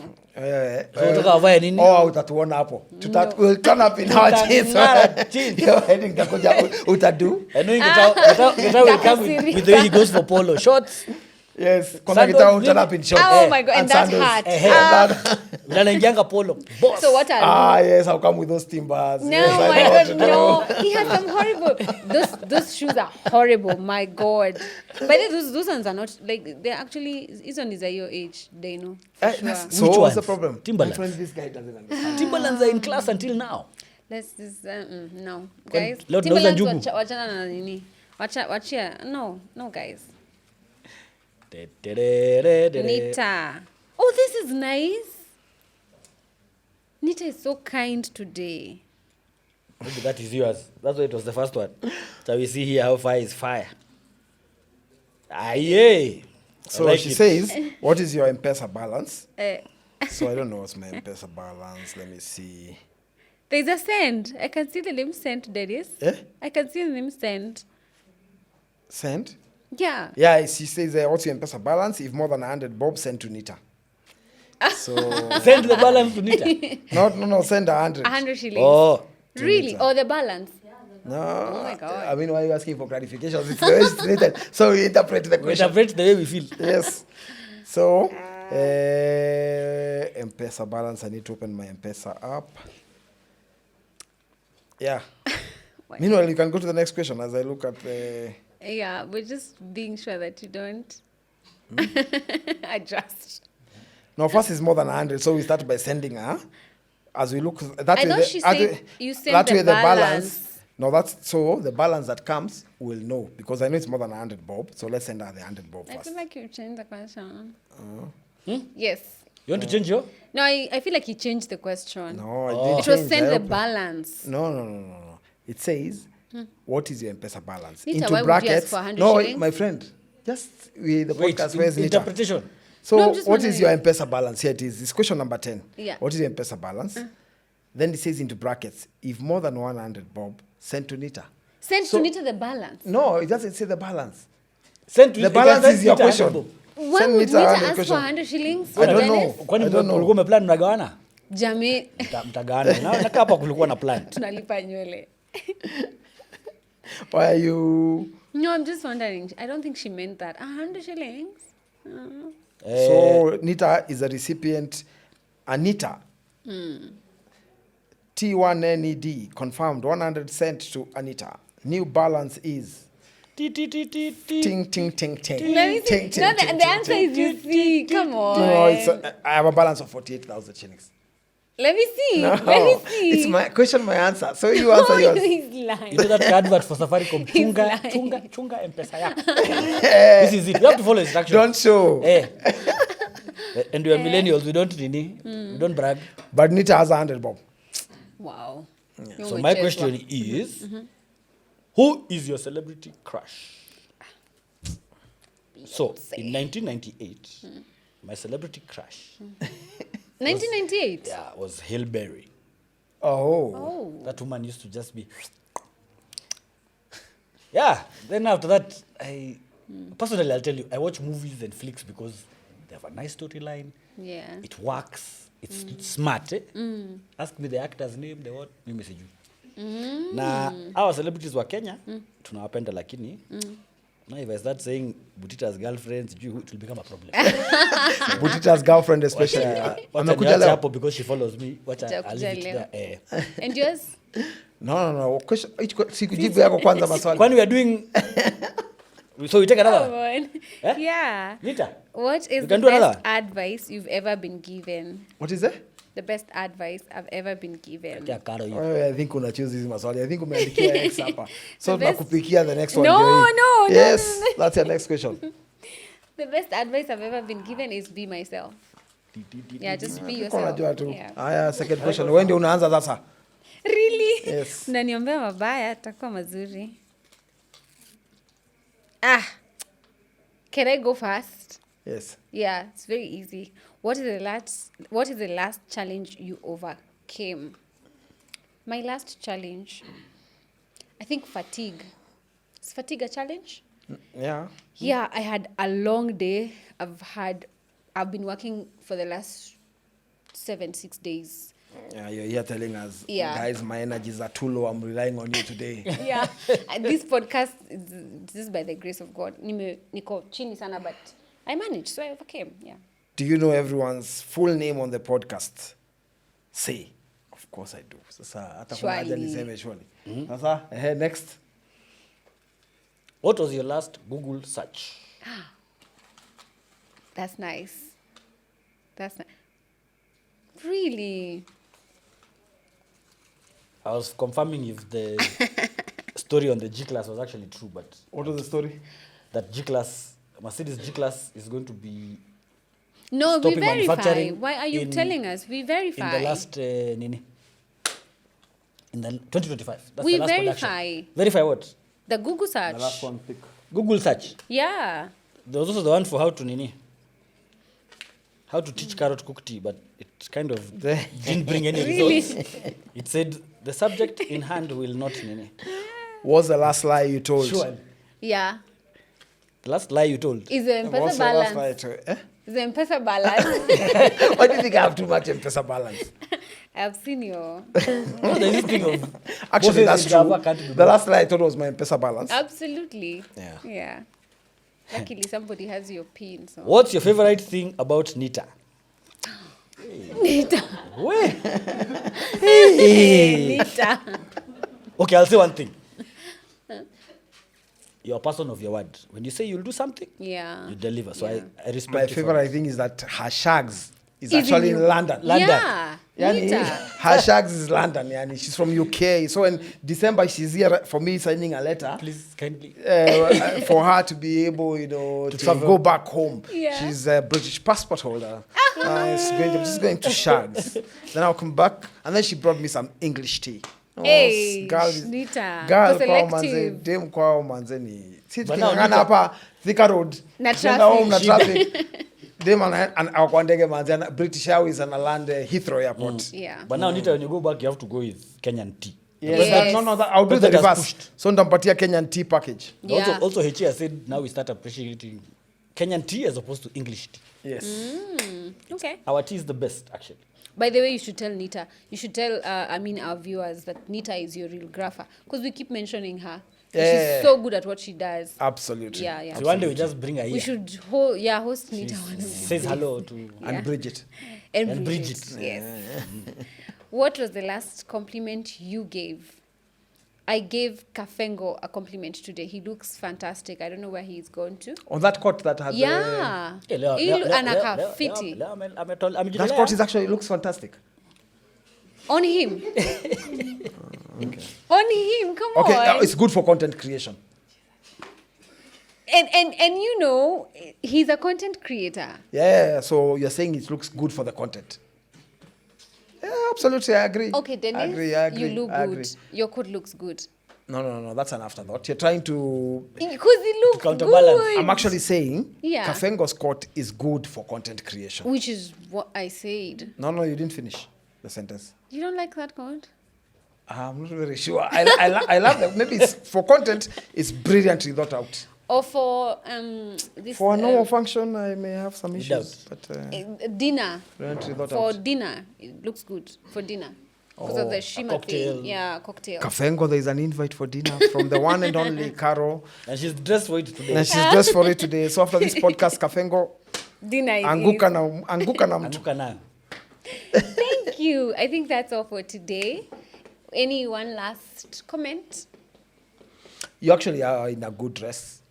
unataka wavae nini? Utatuona hapo. We'll turn up in our jeans. Utang'ara jeans. Your wedding utakuja utadu. I know Gitao will come with the way he goes for polo shorts. Yes. Kwanza Sandals, Gitao will turn up in shorts. Oh my God, and that sandals. hat. Vile anaingianga polo. Boss. So what are Yes, I'll come with those timbers. No, Yes, I my know what to God, do. no. He has some horrible. Those shoes are horrible. My God. But then those ones are not like they're actually. This one is at your age. They know. For sure. So Which what's the ones? problem? Timberlands. My friend, this guy doesn't understand. Timberlands are in class until now. Let's this. No, guys. leo tunauza Timberlands njugu. wachana na nini? Wachia. No, guys. Nita. Oh, this is nice. Nita is so kind today. Maybe that is yours. That's why it was the first one. So we see here how fire is fire. Aye. So like she it. says, what is your M-Pesa balance? Uh, So I don't know what's my M-Pesa balance. Let me see. There's a send. I can see the name sent, Dennis. Eh? I can see the name sent. Send? Yeah. Yeah, she says, what's your M-Pesa balance? If more than 100 bob, send to Nita. So, Send the balance to Nita. no, send 100. 100 shillings. Oh. Really? Oh, the balance. No. Oh my God. I mean, why are you asking for clarifications? It's the way it's written. So we interpret the We question. interpret the way we feel. Yes. So, M-Pesa balance. I need to open my M-Pesa app. Yeah. Why? Meanwhile, you can go to the next question as I look at the... Yeah, we're just being sure that you don't adjust. No, first is more than 100, so we start by sending her. As we look, that I way thought she said you send the balance. No, that's so the balance that comes we'll know because I know it's more than 100 bob. So let's send her the 100 bob I first. feel like you changed the question. Yes. You want to change your? No, I feel like he changed the question. No, I Oh. didn't It was change. send I the opened- balance. No. It says, what is your M-Pesa balance? Nita, why would you ask for 100 no, shillings? my friend, just the Wait, podcast. Where's Nita? interpretation. So, No, I'm just what is your wondering. M-Pesa balance? Here it is. It's question number 10. Yeah. What is your M-Pesa balance? Then it says into brackets, if more than 100 bob, send to Nita. Send So- to Nita the balance. No, it doesn't say the balance. Send to The you can balance send is your Nita question. 100 bob. Why Send would Nita Nita 100 ask for question. 100 shillings? I don't Dennis? know. Kwani I don't know. ulikuwa umeplan mnagawana? Jamii, Mtagawana. Na hapa kulikuwa na plan. tunalipa nywele. Why are you... No, I'm just wondering. I don't think she meant that. 100 shillings? So Nita is a recipient. Anita. T1NED confirmed 100 cent to Anita. New balance is Ti, ti, ti, ti, ti. ting ting ting ting. Let me ting, see. No, ting, ting, the answer ting. is you see. Come on. No, it's I have a balance of 48,000 shillings. Let me see. No, Let me see. it's my question, my answer. So you answer yours. He's lying. You know that advert for Safaricom? He's Chunga lying. M-Pesa yako. This is it. You have to follow instructions. Don't show. And we are millennials. We don't we don't brag. But Nita has 100 bob. Wow. So my question is, who is your celebrity crush? So in 1998, my celebrity crush 1998. was Halle Berry. Oh. Oh. That woman used to just be. Yeah. Then after that, personally, I'll tell you, I watch movies and flicks because they have a nice storyline. Yeah. It works. It's smart. Ask me the actor's name, the what, mimi sijui. Na our celebrities wa Kenya, tunawapenda lakini. Now if I start saying Butita's girlfriend, it will become a problem. Butita's girlfriend especially. Amekuja leo. hapo because she follows me. I'll leave it there. And yours? No. Question, sikujibu yako kwanza maswali. When we are doing, so we take Come another. on. Eh? Yeah. Nita. What is We the can do best another. advice you've ever been given? What is that? The best advice I've ever been given. Yeah, Karo, you. I think una choose hizi maswali. I think umeandikia X hapa. So The best- tunakupikia the next one. No, ndio hii. no, no, Yes, no. that's your next question. The best advice I've ever been given is be myself. Yeah, just be yourself. Unajua tu. Yeah. Haya, second question. Wewe ndio unaanza sasa. Really? Yes. Unaniombea mabaya, atakuwa mazuri. Can I go first? Yes. Yeah, it's very easy. What is the last challenge you overcame? My last challenge, I think fatigue. Is fatigue a challenge? Yeah. Yeah, I had a long day. I've been working for the last 6 days. Yeah, you're here telling us, Yeah. guys, my energies are too low. I'm relying on you today. Yeah, and this podcast is by the grace of God. Niko chini sana, but I managed, so I overcame. Yeah. Do you know everyone's full name on the podcast? Say. Of course I do. Sasa hata kuna haja Surely. niseme surely. Sasa, next. What was your last Google search? That's nice. That's nice. Really? I was confirming if the story on the G-Class was actually true, but What was the story? that G-Class, Mercedes G-Class is going to be No, we stopping verify. manufacturing Why are you in- telling us? We verify. in the last, in the 2025. That's We the last verify. production. Verify what? The Google search. The last one pick. Google search. Yeah. There was also the one for how to teach Carrot cook tea, but it kind of didn't bring any Really? results. It said the subject in hand will not What's the last lie you told? Sure. Yeah. The last lie you told. Is the What's M-Pesa the last balance? lie to, Is the M-Pesa balance? Why do you think I have too much M-Pesa balance? I've seen your... No, there's this thing of Actually, bosses that's in true. Java can't be The bought. last lie I told was my M-Pesa balance. Absolutely. Yeah. Yeah. Luckily, somebody has your pin. So. What's your favorite thing about Nita? Nita. Wait. Nita. Okay, I'll say one thing. You're a person of your word. When you say you'll do something, Yeah. you deliver. So Yeah. I respect My you for favorite that. thing is that her shags is Is actually in in London. London. Yeah. Yani, Nita. her shags is London. Yani, she's from UK. So in December, she's here for me signing a letter Please, kindly. for her to be able, to travel. go back home. Yeah. She's a British passport holder. I'm just going to shags. Then I'll come back. And then she brought me some English tea. Oh, Hey, girl, Nita. girl So kwao manze, selective. dem kwao manze ni. Si But now tukingangana Nita- hapa Thika Road. Na tukienda traffic. home na traffic. Dem kwa ndege manze ana British Airways ana land Heathrow Airport. Yeah. But now, Nita, when you go back, you have to go with Kenyan tea. Yes. Yes. No, I'll do But the that has reverse. pushed. So ndampatia Kenyan tea package. Yeah. Also, HE has said now we start appreciating Kenyan tea as opposed to English tea. Yes. Okay. Our tea is the best, actually. By the way, you should tell Nita. You should tell, our viewers that Nita is your real grapher. Because we keep mentioning her. Yeah. She's so good at what she does. Absolutely. Yeah. So one day we just bring her We here. should host Nita one of these Says days. hello to... And Bridget. And Bridget. Yes. What was the last compliment you gave? I gave Kafengo a compliment today. He looks fantastic. I don't know where he's gone to. On that court that has Yeah. Yeah, leo- Ilu leo- anakaa leo- fiti. leo ame- that court is actually looks fantastic. On him. On him. Come Okay, on. it's good for content creation. And you know, he's a content creator. Yeah, so you're saying it looks good for the content. Yeah, absolutely, I agree. Okay, Dennis, I agree. you look I good. agree. Your coat looks good. No, that's an afterthought. You're trying to... Because he looks counterbalance. good. I'm actually saying Yeah. Kafengo's court is good for content creation. Which is what I said. No, you didn't finish the sentence. You don't like that coat? I'm not very sure. I love that. Maybe it's, for content, it's brilliantly thought out. Or for this For a normal function, I may have some issues. Doubt. But dinner. brilliantly thought For out. dinner, it looks good for dinner. Because of the shimmer cocktail. thing. Yeah, cocktail. Kafengo, there is an invite for dinner from the one and only Caro. And she's dressed for it today. And she's dressed for it today. So after this podcast, Kafengo, Dinner is anguka na mtu. Anuka na. Thank you. I think that's all for today. Any one last comment? You actually are in a good dress.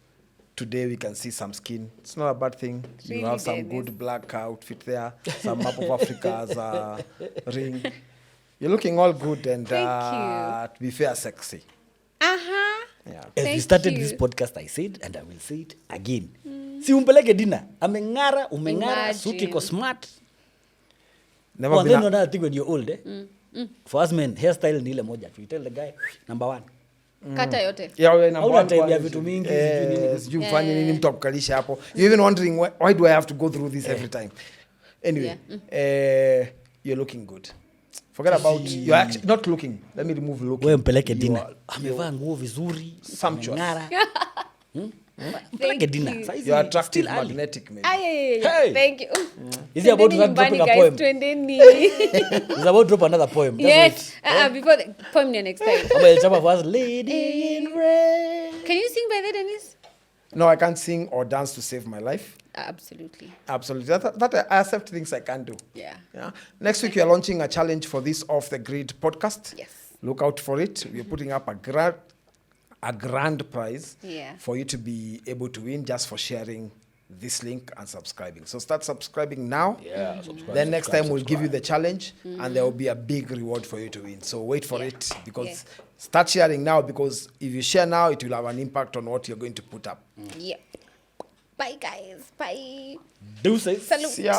Today we can see some skin. It's not a bad thing. You Really, have some Dennis. good black outfit there. Some map of Africa as a ring. You're looking all good and Thank to be fair, sexy. Uh-huh. Yeah. As we Thank started you. this podcast, I said, and I will say it again. Si umpeleke dinner. Amengara, umengara, suti Imagine. ko smart. Never Oh, been then a- another thing when you're old, eh? For us men, hairstyle ni ile moja. We tell the guy, number one. Kata yote. Yeah, we're number Hauna one time kwa- ya vitu mingi, sijui nini. sijui ufanye nini mtu akukalishe hapo. You're even wondering why do I have to go through this every time? Anyway, you're looking good. Forget about you're actually not looking. Let me remove looking. Wewe mpeleke You dinner. are- Amevaa nguo vizuri. Sumptuous. ameng'ara. Mpeleke dinner. Saa hizi You're attractive, still early. magnetic maybe. Hey. Thank you. Is it about to Twendeni start dropping nyumbani, a guys, poem? twendeni. He's about to drop another poem. Just Yes. wait. Before the poem next time. Kama El Chapa for us, Lady in Red. Can you sing by that, Dennis? No, I can't sing or dance to save my life. Absolutely. Absolutely. That I accept things I can do. Yeah. Yeah. Next week we are launching a challenge for this Off the Grid podcast. Yes. Look out for it. We are putting up a grand prize Yeah. for you to be able to win just for sharing this link and subscribing. So start subscribing now. Yeah, subscribe, Then next subscribe, time we'll give you the subscribe. challenge and there will be a big reward for you to win. So wait for Yeah. it because Yeah. start sharing now because if you share now, it will have an impact on what you're going to put up. Yep. Bye, guys. Bye. Deuces. Salute. See ya.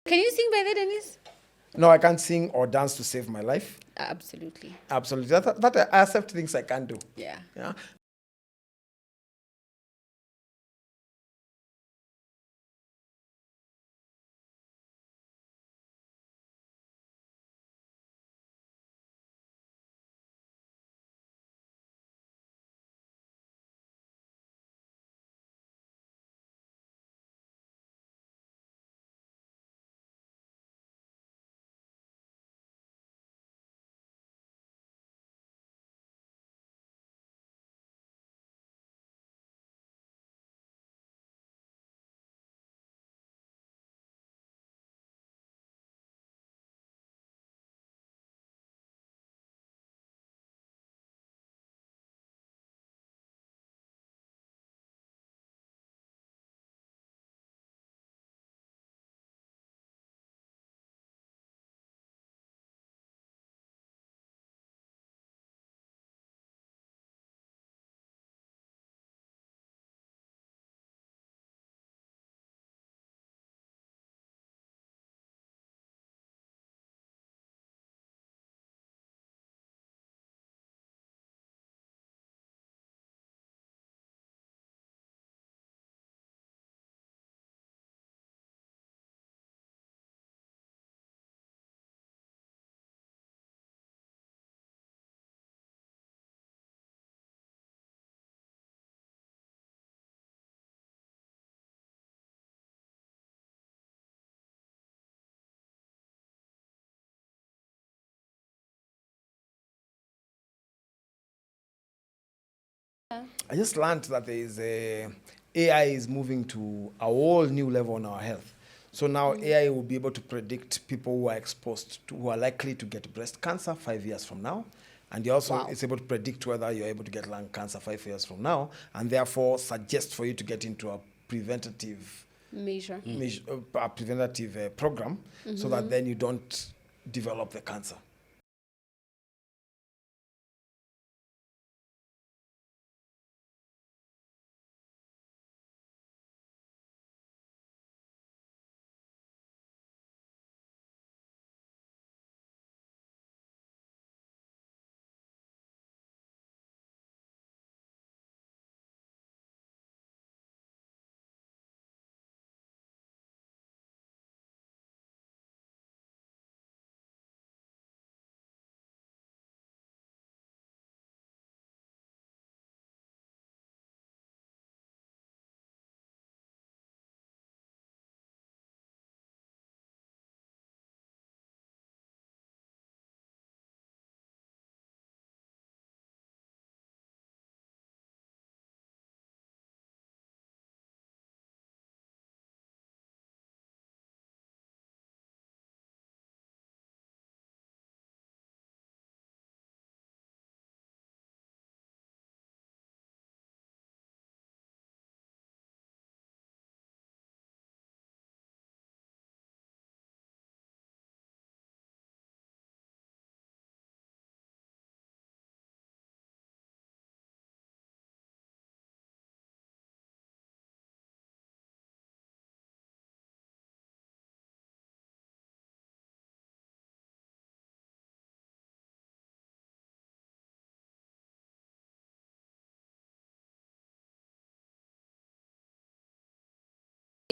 Can you sing by the Dennis? No, I can't sing or dance to save my life. Absolutely. Absolutely. That I accept things I can't do. Yeah. Yeah. I just learned that there is AI is moving to a whole new level on our health. So now AI will be able to predict people who are exposed to, who are likely to get breast cancer 5 years from now. And you also Wow. is able to predict whether you're able to get lung cancer 5 years from now, and therefore suggest for you to get into a preventative Measure. a preventative program, so that then you don't develop the cancer.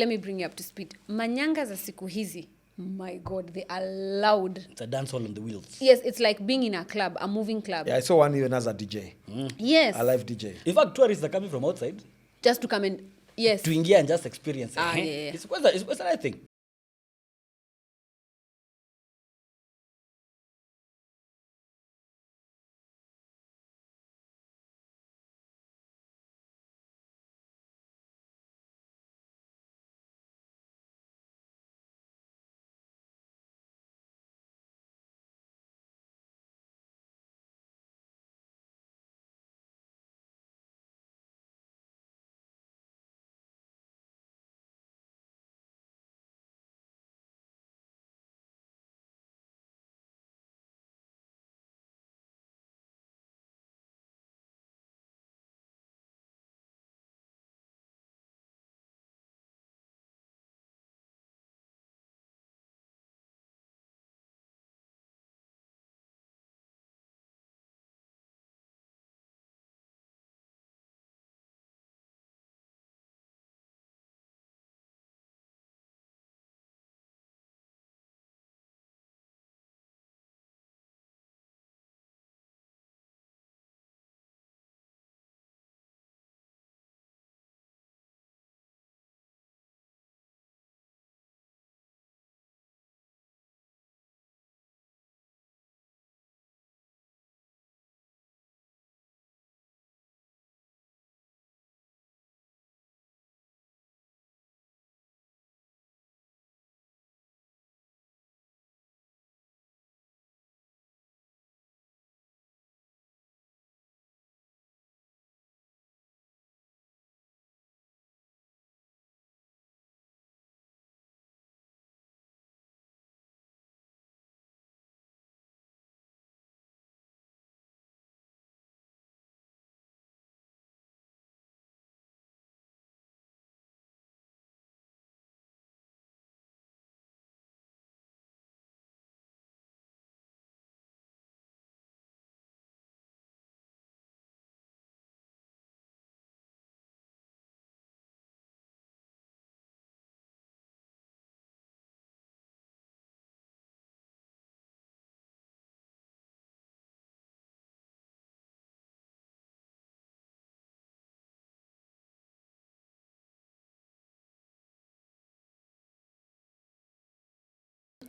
Let me bring you up to speed. Manyanga za siku hizi, my God, they are loud. It's a dance hall on the wheels. Yes, it's like being in a club, a moving club. Yeah, I saw one even as a DJ, Yes. a live DJ. In fact, tourists are coming from outside Just to come and, yes. to ingia and just experience. Ah, yeah. It's quite a thing.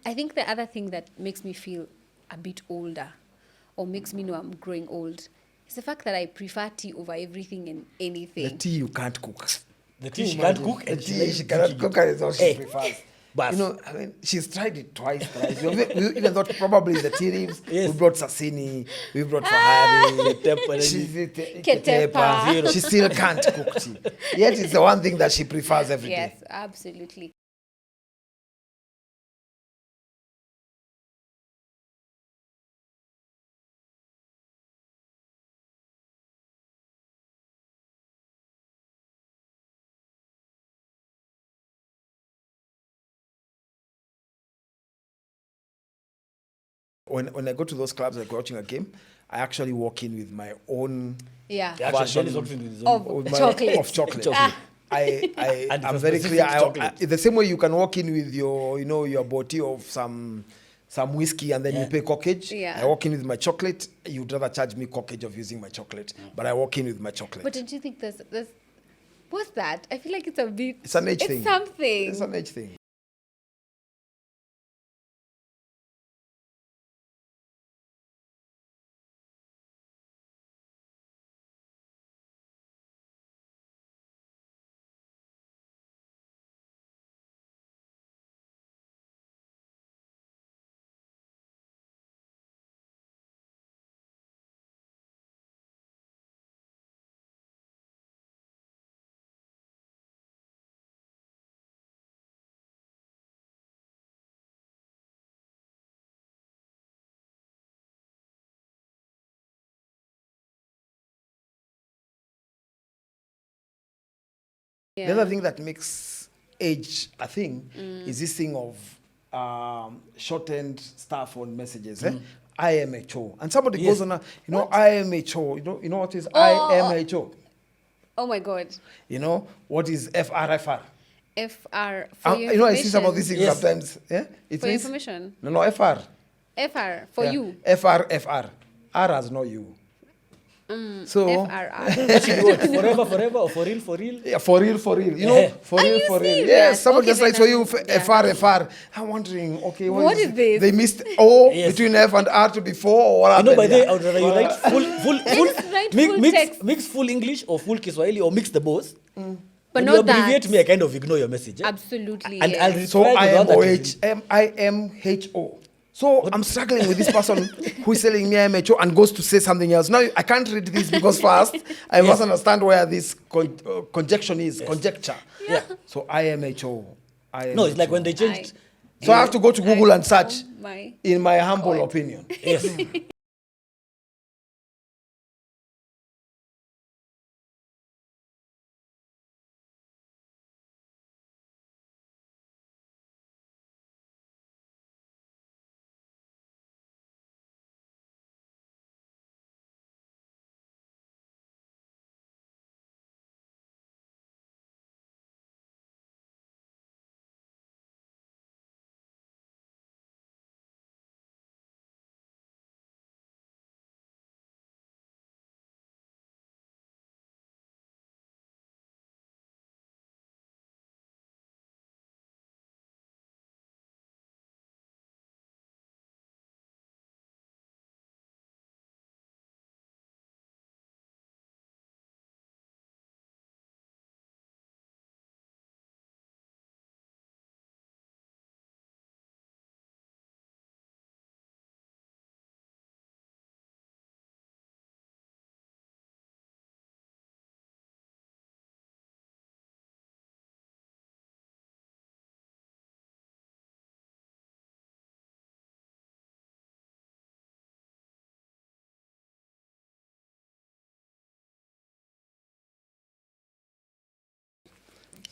I think the other thing that makes me feel a bit older or makes me know I'm growing old is the fact that I prefer tea over everything and anything. The tea you can't cook. The tea she can't cook The and tea she cannot cook and it's all she Hey, prefers. bas. You know, I mean, she's tried it twice. We even thought probably the tea leaves. Yes. We brought sasini. We brought fahari. Ketepa, Ketepa. Zero. She still can't cook tea. Yet it's the one thing that she prefers every day. Yes, absolutely. When I go to those clubs, like watching a game, I actually walk in with my own Yeah. Yeah, actually, version Dennis walks in with his Of own. with my- chocolate. of chocolate. Chocolate. And I'm it's a very specific clear. chocolate. The same way you can walk in with your, your bottle of some whiskey and then you pay corkage. Yeah. I walk in with my chocolate. You'd rather charge me corkage of using my chocolate, but I walk in with my chocolate. But don't you think there's what's that? I feel like it's a bit. It's an age thing. It's something. It's an age thing. Yeah. The other thing that makes age a thing is this thing of shortened stuff on messages. IMHO. And somebody Yes. goes on IMHO. You know what is Oh. IMHO? Oh my God. You know what is FRFR? FR for your You know, I see some of these information. things Yes. sometimes. Yeah, it For your means information. no FR. FR for Yeah. you. FR. R has no U. So FRR. What, forever, or for real? yeah, for real. You know, for Are real, you for real. serious? Yes, someone Okay, just then writes for you yeah. FR. I'm wondering, okay, What is this? They missed O Yes. between F and R to be 4 or what You know, happened? by the way, Yeah. I would rather you write full Just write full text. mix full English or full Kiswahili or mix the both. But When not you abbreviate that. me, I kind of ignore your message. Eh? Absolutely. And yes. I'll So reply to the one that is- IMHO. So I'm struggling with this person who is telling me IMHO and goes to say something else. Now I can't read this because first I must understand where this conjunction is, conjecture. Yeah. So IMHO. No, it's like when they changed. So I have to go to Google and search, My in my humble God. opinion. Yes.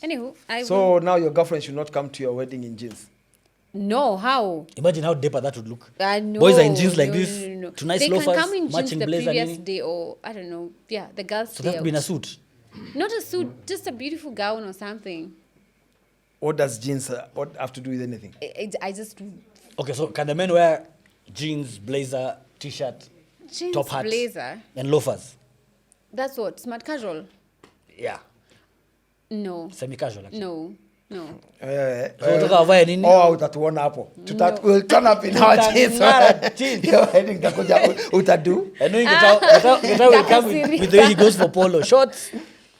Anywho, I will. So now your girlfriend should not come to your wedding in jeans. No, how? Imagine how deeper that would look. No, Boys are in jeans like no, this. no, no, no. To nice They loafers, can come in jeans matching the blazer. previous nini. day, or I don't know. Yeah, the girls So stay that would be in a out. suit. Not a suit, just a beautiful gown or something. What does jeans what have to do with anything? I just Okay, so can the men wear jeans, blazer, t-shirt, jeans top hat, blazer. and loafers? That's what smart casual. Yeah, No, semi-casual. Actually. no. No. So utaka avae nini? Oh, utatuona hapo. We'll turn up in our jeans. Your wedding takuja utadu. I know Gitao will come with the way he goes for polo shorts.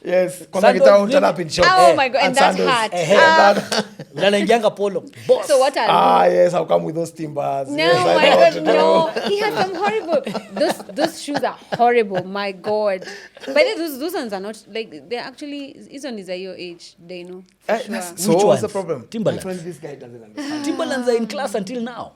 Yes, kama Gitao will turn up in shorts. Oh my God, and that hat. Anaingianga polo. Boss. So what are yes, I'll come with those Timbers. No, Yes, I my know what God, to no. do. He has some horrible. Those shoes are horrible. My God. But those ones are not like they're actually. This one is at your age. They know. For sure. So Which what's the ones? problem? Timberlands. My friend, this guy doesn't understand. Timberlands are in class until now.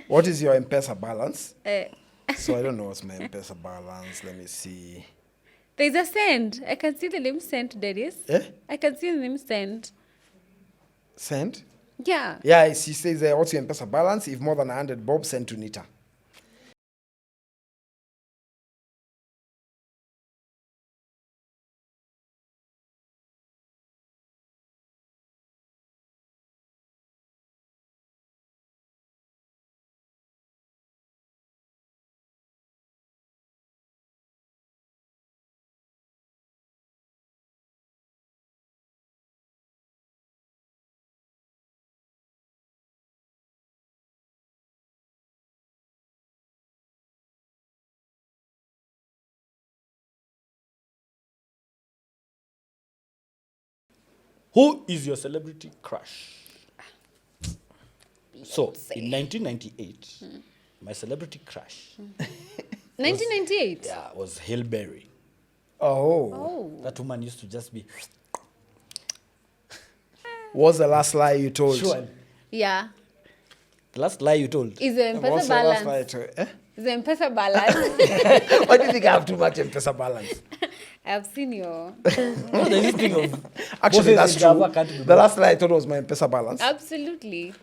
What is your M-Pesa balance? Uh, So I don't know what's my M-Pesa balance. Let me see. There's a send. I can see the name sent, Dennis. Eh? I can see the name sent. Send? Yeah. Yeah, she says, what's your M-Pesa balance? If more than 100 bob, send to Nita. Who is your celebrity crush? So, in 1998, my celebrity crush 1998. was Halle Berry. Oh. Oh. That woman used to just be... What's the last lie you told? Sure. Yeah. The last lie you told. Is the What's M-Pesa the last balance? lie you told? Eh? Is the M-Pesa balance? Why do you think I have too much M-Pesa balance? I've seen your. No, there's this thing of... Actually, bosses that's in true. Java can't be The last lie I told was my M-Pesa balance. Absolutely.